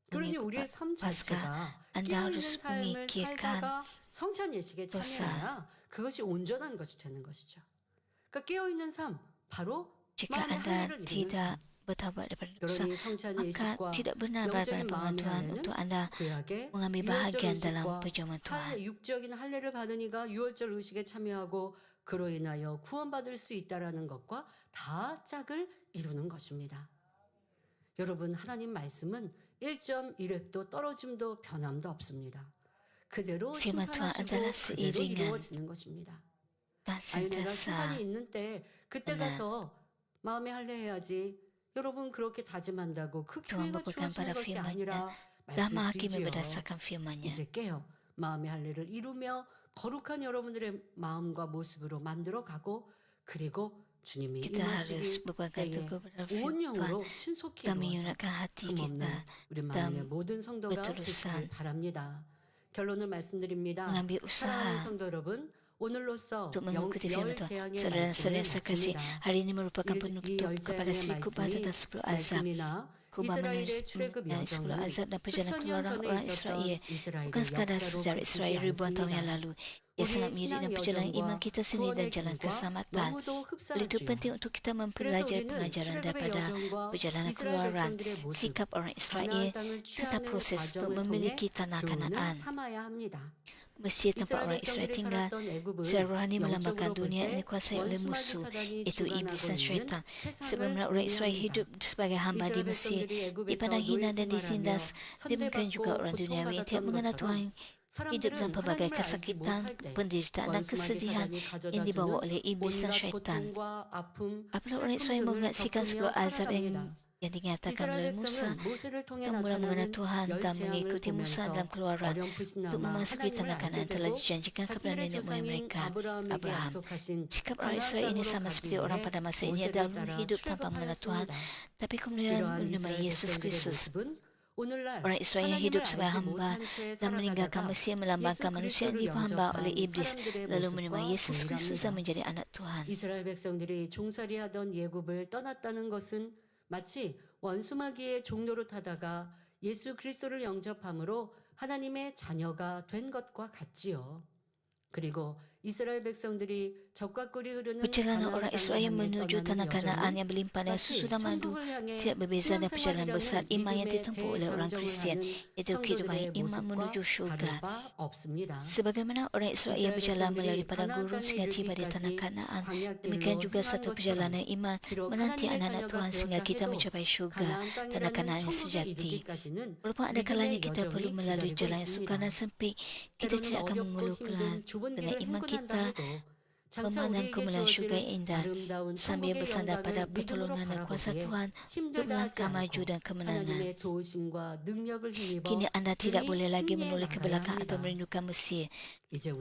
Untuk 그러니 우리의 mengikut 삶 Paskah, 자체가 anda 깨어있는 harus 삶을 memikirkan 살다가 성찬 예식에 dosa. 참여해야 그것이 온전한 것이 되는 것이죠. 그러니까 깨어있는 삶, 바로 Jika 마음의 anda 할례를 이루는 tidak 삶. bertaubat daripada dosa, 그러니 성찬 maka 예식과 tidak benar daripada 영적인 pandangan 마음의 Tuhan 할례는 untuk anda 구약의 mengambil 유월절 bahagian dalam 의식과 perjamuan Tuhan. 육적인 할례를 받으니까 유월절 의식에 참여하고 그로 인하여 구원받을 수 있다라는 것과 다 짝을 이루는 것입니다. 여러분, 하나님 말씀은 1.1획도 떨어짐도 변함도 없습니다. 그대로 Firman Tuhan 심판하시고 adalah 그대로 seiringan 이루어지는 것입니다. dan 아니, 내가 sentiasa. 심판이 있는 때 그때 benar. 가서 마음의 할례해야지. 여러분, 그렇게 다짐한다고 그 Tuhan 기회가 berpegang 주어지는 pada 것이 firman-Nya 아니라 dan menghakimi 말씀드리지요. berdasarkan firman-Nya. 이제 깨어 마음의 할례를 이루며 거룩한 여러분들의 마음과 모습으로 만들어가고 그리고 주님이 Kita harus 임하시기 berpegang 때에 teguh pada 온 firman Tuhan 영으로 신속히 dan 이루어서 menyunatkan hati 흠없는 kita 우리 dan 마음의 모든 성도가 berterusan. 되시길 바랍니다. 결론을 말씀드립니다. mengambil 사랑하는 usaha 성도 여러분, 오늘로써 untuk mengikuti firman Tuhan. 재앙의 Saudara-saudara yang saya kasih, 말씀을 hari ini merupakan 이 penutup kepada 열재앙의 10 kubah tentang 10 azab. 말씀이나 Kubah 이스라엘의 출애굽 dan 10 여정은 azab dan perjalanan 수천 keluar 년 전에 orang 있었던 Israel 이스라엘의 bukan sekadar 역사로 sejarah Israel 그치지 ribuan tahun yang 않습니다. lalu. Ia sangat 우리의 mirip 신앙 dengan perjalanan iman 여정과 kita sendiri dan 구원의 jalan 길과 keselamatan. 너무도 Oleh itu 흡사하지요. penting untuk kita 그래서 mempelajari 우리는 pengajaran 출애굽의 daripada 여정과 perjalanan 이스라엘 keluaran, 백성들의 모습, sikap orang Israel, 가나안 땅을 serta 취하는 proses untuk 과정을 통해 memiliki tanah 교훈을 Kanaan. 삼아야 합니다. Mesir tempat 이스라엘 orang Israel 백성들이 tinggal 살았던 애굽은 secara rohani melambangkan 영적으로 볼 dunia yang 때 dikuasai oleh 원수마귀 musuh, 사단이 iaitu iblis 주관하고 dan 있는 syaitan. 세상을 Sebagaimana orang Israel 의미합니다. hidup sebagai hamba di 이스라엘 Mesir, 백성들이 애굽에서 dipandang hina dan 노예 ditindas, 생활하며 demikian juga 선대받고 orang duniawi yang tidak 고통받았던 mengenal 것처럼 Tuhan hidup dalam 사람들은 pelbagai 하나님을 알지 kesakitan, 못할 때 penderitaan dan 원수마귀 kesedihan 사단이 yang dibawa 가져다주는 oleh iblis dan 온갖 syaitan. 고통과 아픔, Apabila orang Israel 슬픔들을 menyaksikan 겪으며 sebuah azab 살아갑니다. yang dinyatakan 이스라엘 melalui Musa, 백성은 모세를 통해 yang mula mengenal 나타나는 Tuhan dan 열재앙을 mengikuti Musa 보면서 dalam keluaran 어렴풋이 untuk 나마 memasuki 하나님을 tanah 알게 Kanaan telah 되고 dijanjikan kepada 자신들의 nenek moyang 조상인 mereka, 아브라함에게 Abraham. 약속하신 Sikap orang 가나안 Israel ini 땅으로 sama 가기 seperti orang 위해 pada masa ini 모세를 adalah 따라 hidup tanpa mengenal Tuhan, 출애굽하였습니다. tapi kemudian 이러한 menerima 이스라엘 Yesus 백성들의 Kristus. 모습은 오늘날 Orang Israel yang hidup 하나님을 sebagai 알지 hamba 못한 채 dan meninggalkan 살아가다가 Mesir melambangkan 예수 manusia yang 그리스도를 difahamba oleh 영접한 iblis, 사람들의 lalu menerima 모습과 Yesus Kristus dan 동일합니다. menjadi anak Tuhan. 이스라엘 백성들이 종살이하던 예굽을 떠났다는 것은 마치 원수마귀의 종로로 타다가 예수 그리스도를 영접함으로 하나님의 자녀가 된 것과 같지요. 그리고 이스라엘 백성들이 적과 꿀이 흐르는 Perjalanan orang 가나안 Israel 땅을 향해 menuju tanah 떠나는 Kanaan 여정은 yang berlimpah dengan 마치 susu dan madu 천국을 향해 tidak berbeza dengan perjalanan besar 신앙생활이라는 iman yang 믿음의 ditempuh oleh orang 대장정을 Kristian, 하는 iaitu kehidupan 성도들의 iman 모습과 menuju syurga. 다를 바 없습니다. Sebagaimana orang Israel 이스라엘 berjalan 백성들이 melalui padang 가나안 gurun 땅에 sehingga tiba di tanah 이르기까지 Kanaan, 광야길로 demikian juga 행한 satu 것처럼 perjalanan iman 비록 menanti 하나님의 anak-anak 자녀가 Tuhan sehingga 되었다 kita 해도 mencapai syurga, 가나안 tanah 땅이라는 Kanaan yang 천국에 sejati. 이르기까지는 Walaupun ada kalanya 믿음의 kita perlu 여정이 melalui 기다리고 jalan yang sukar 있습니다. dan sempit, kita 때로는 tidak akan 어렵고 mengeluhkan 힘든 좁은 dengan 길을 iman 행군한다 kita. 해도 Memandang kemuliaan syurga yang indah, sambil bersandar pada pertolongan dan kuasa Tuhan untuk melangkah maju dan kemenangan. Kini anda tidak boleh lagi menoleh ke belakang atau merindukan Mesir.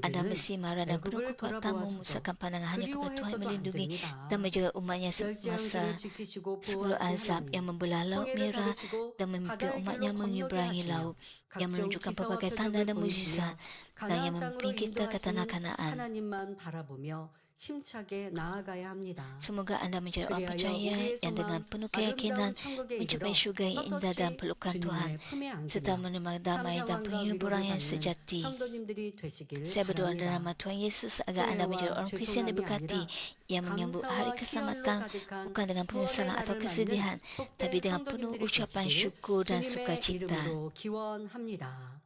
Anda mesti marah dan penuh kekuatan memusatkan pandangan hanya kepada Tuhan yang melindungi dan menjaga umatnya semasa 10 azab yang membelah Laut Merah dan memimpin umatnya menyeberangi laut, yang menunjukkan pelbagai tanda dan mukjizat dan yang memimpin kita ke tanah Kanaan. 하나님만 바라보며 힘차게 나아가야 합니다. Semoga anda menjadi orang percaya yang dengan penuh keyakinan mencapai syurga yang indah dan pelukan Tuhan, serta menerima damai dan penghiburan yang sejati. Saya berdoa dalam nama Tuhan Yesus agar anda menjadi orang Kristian diberkati yang menyambut hari keselamatan bukan dengan penyesalan atau kesedihan, tapi dengan penuh ucapan syukur dan sukacita. 기원합니다.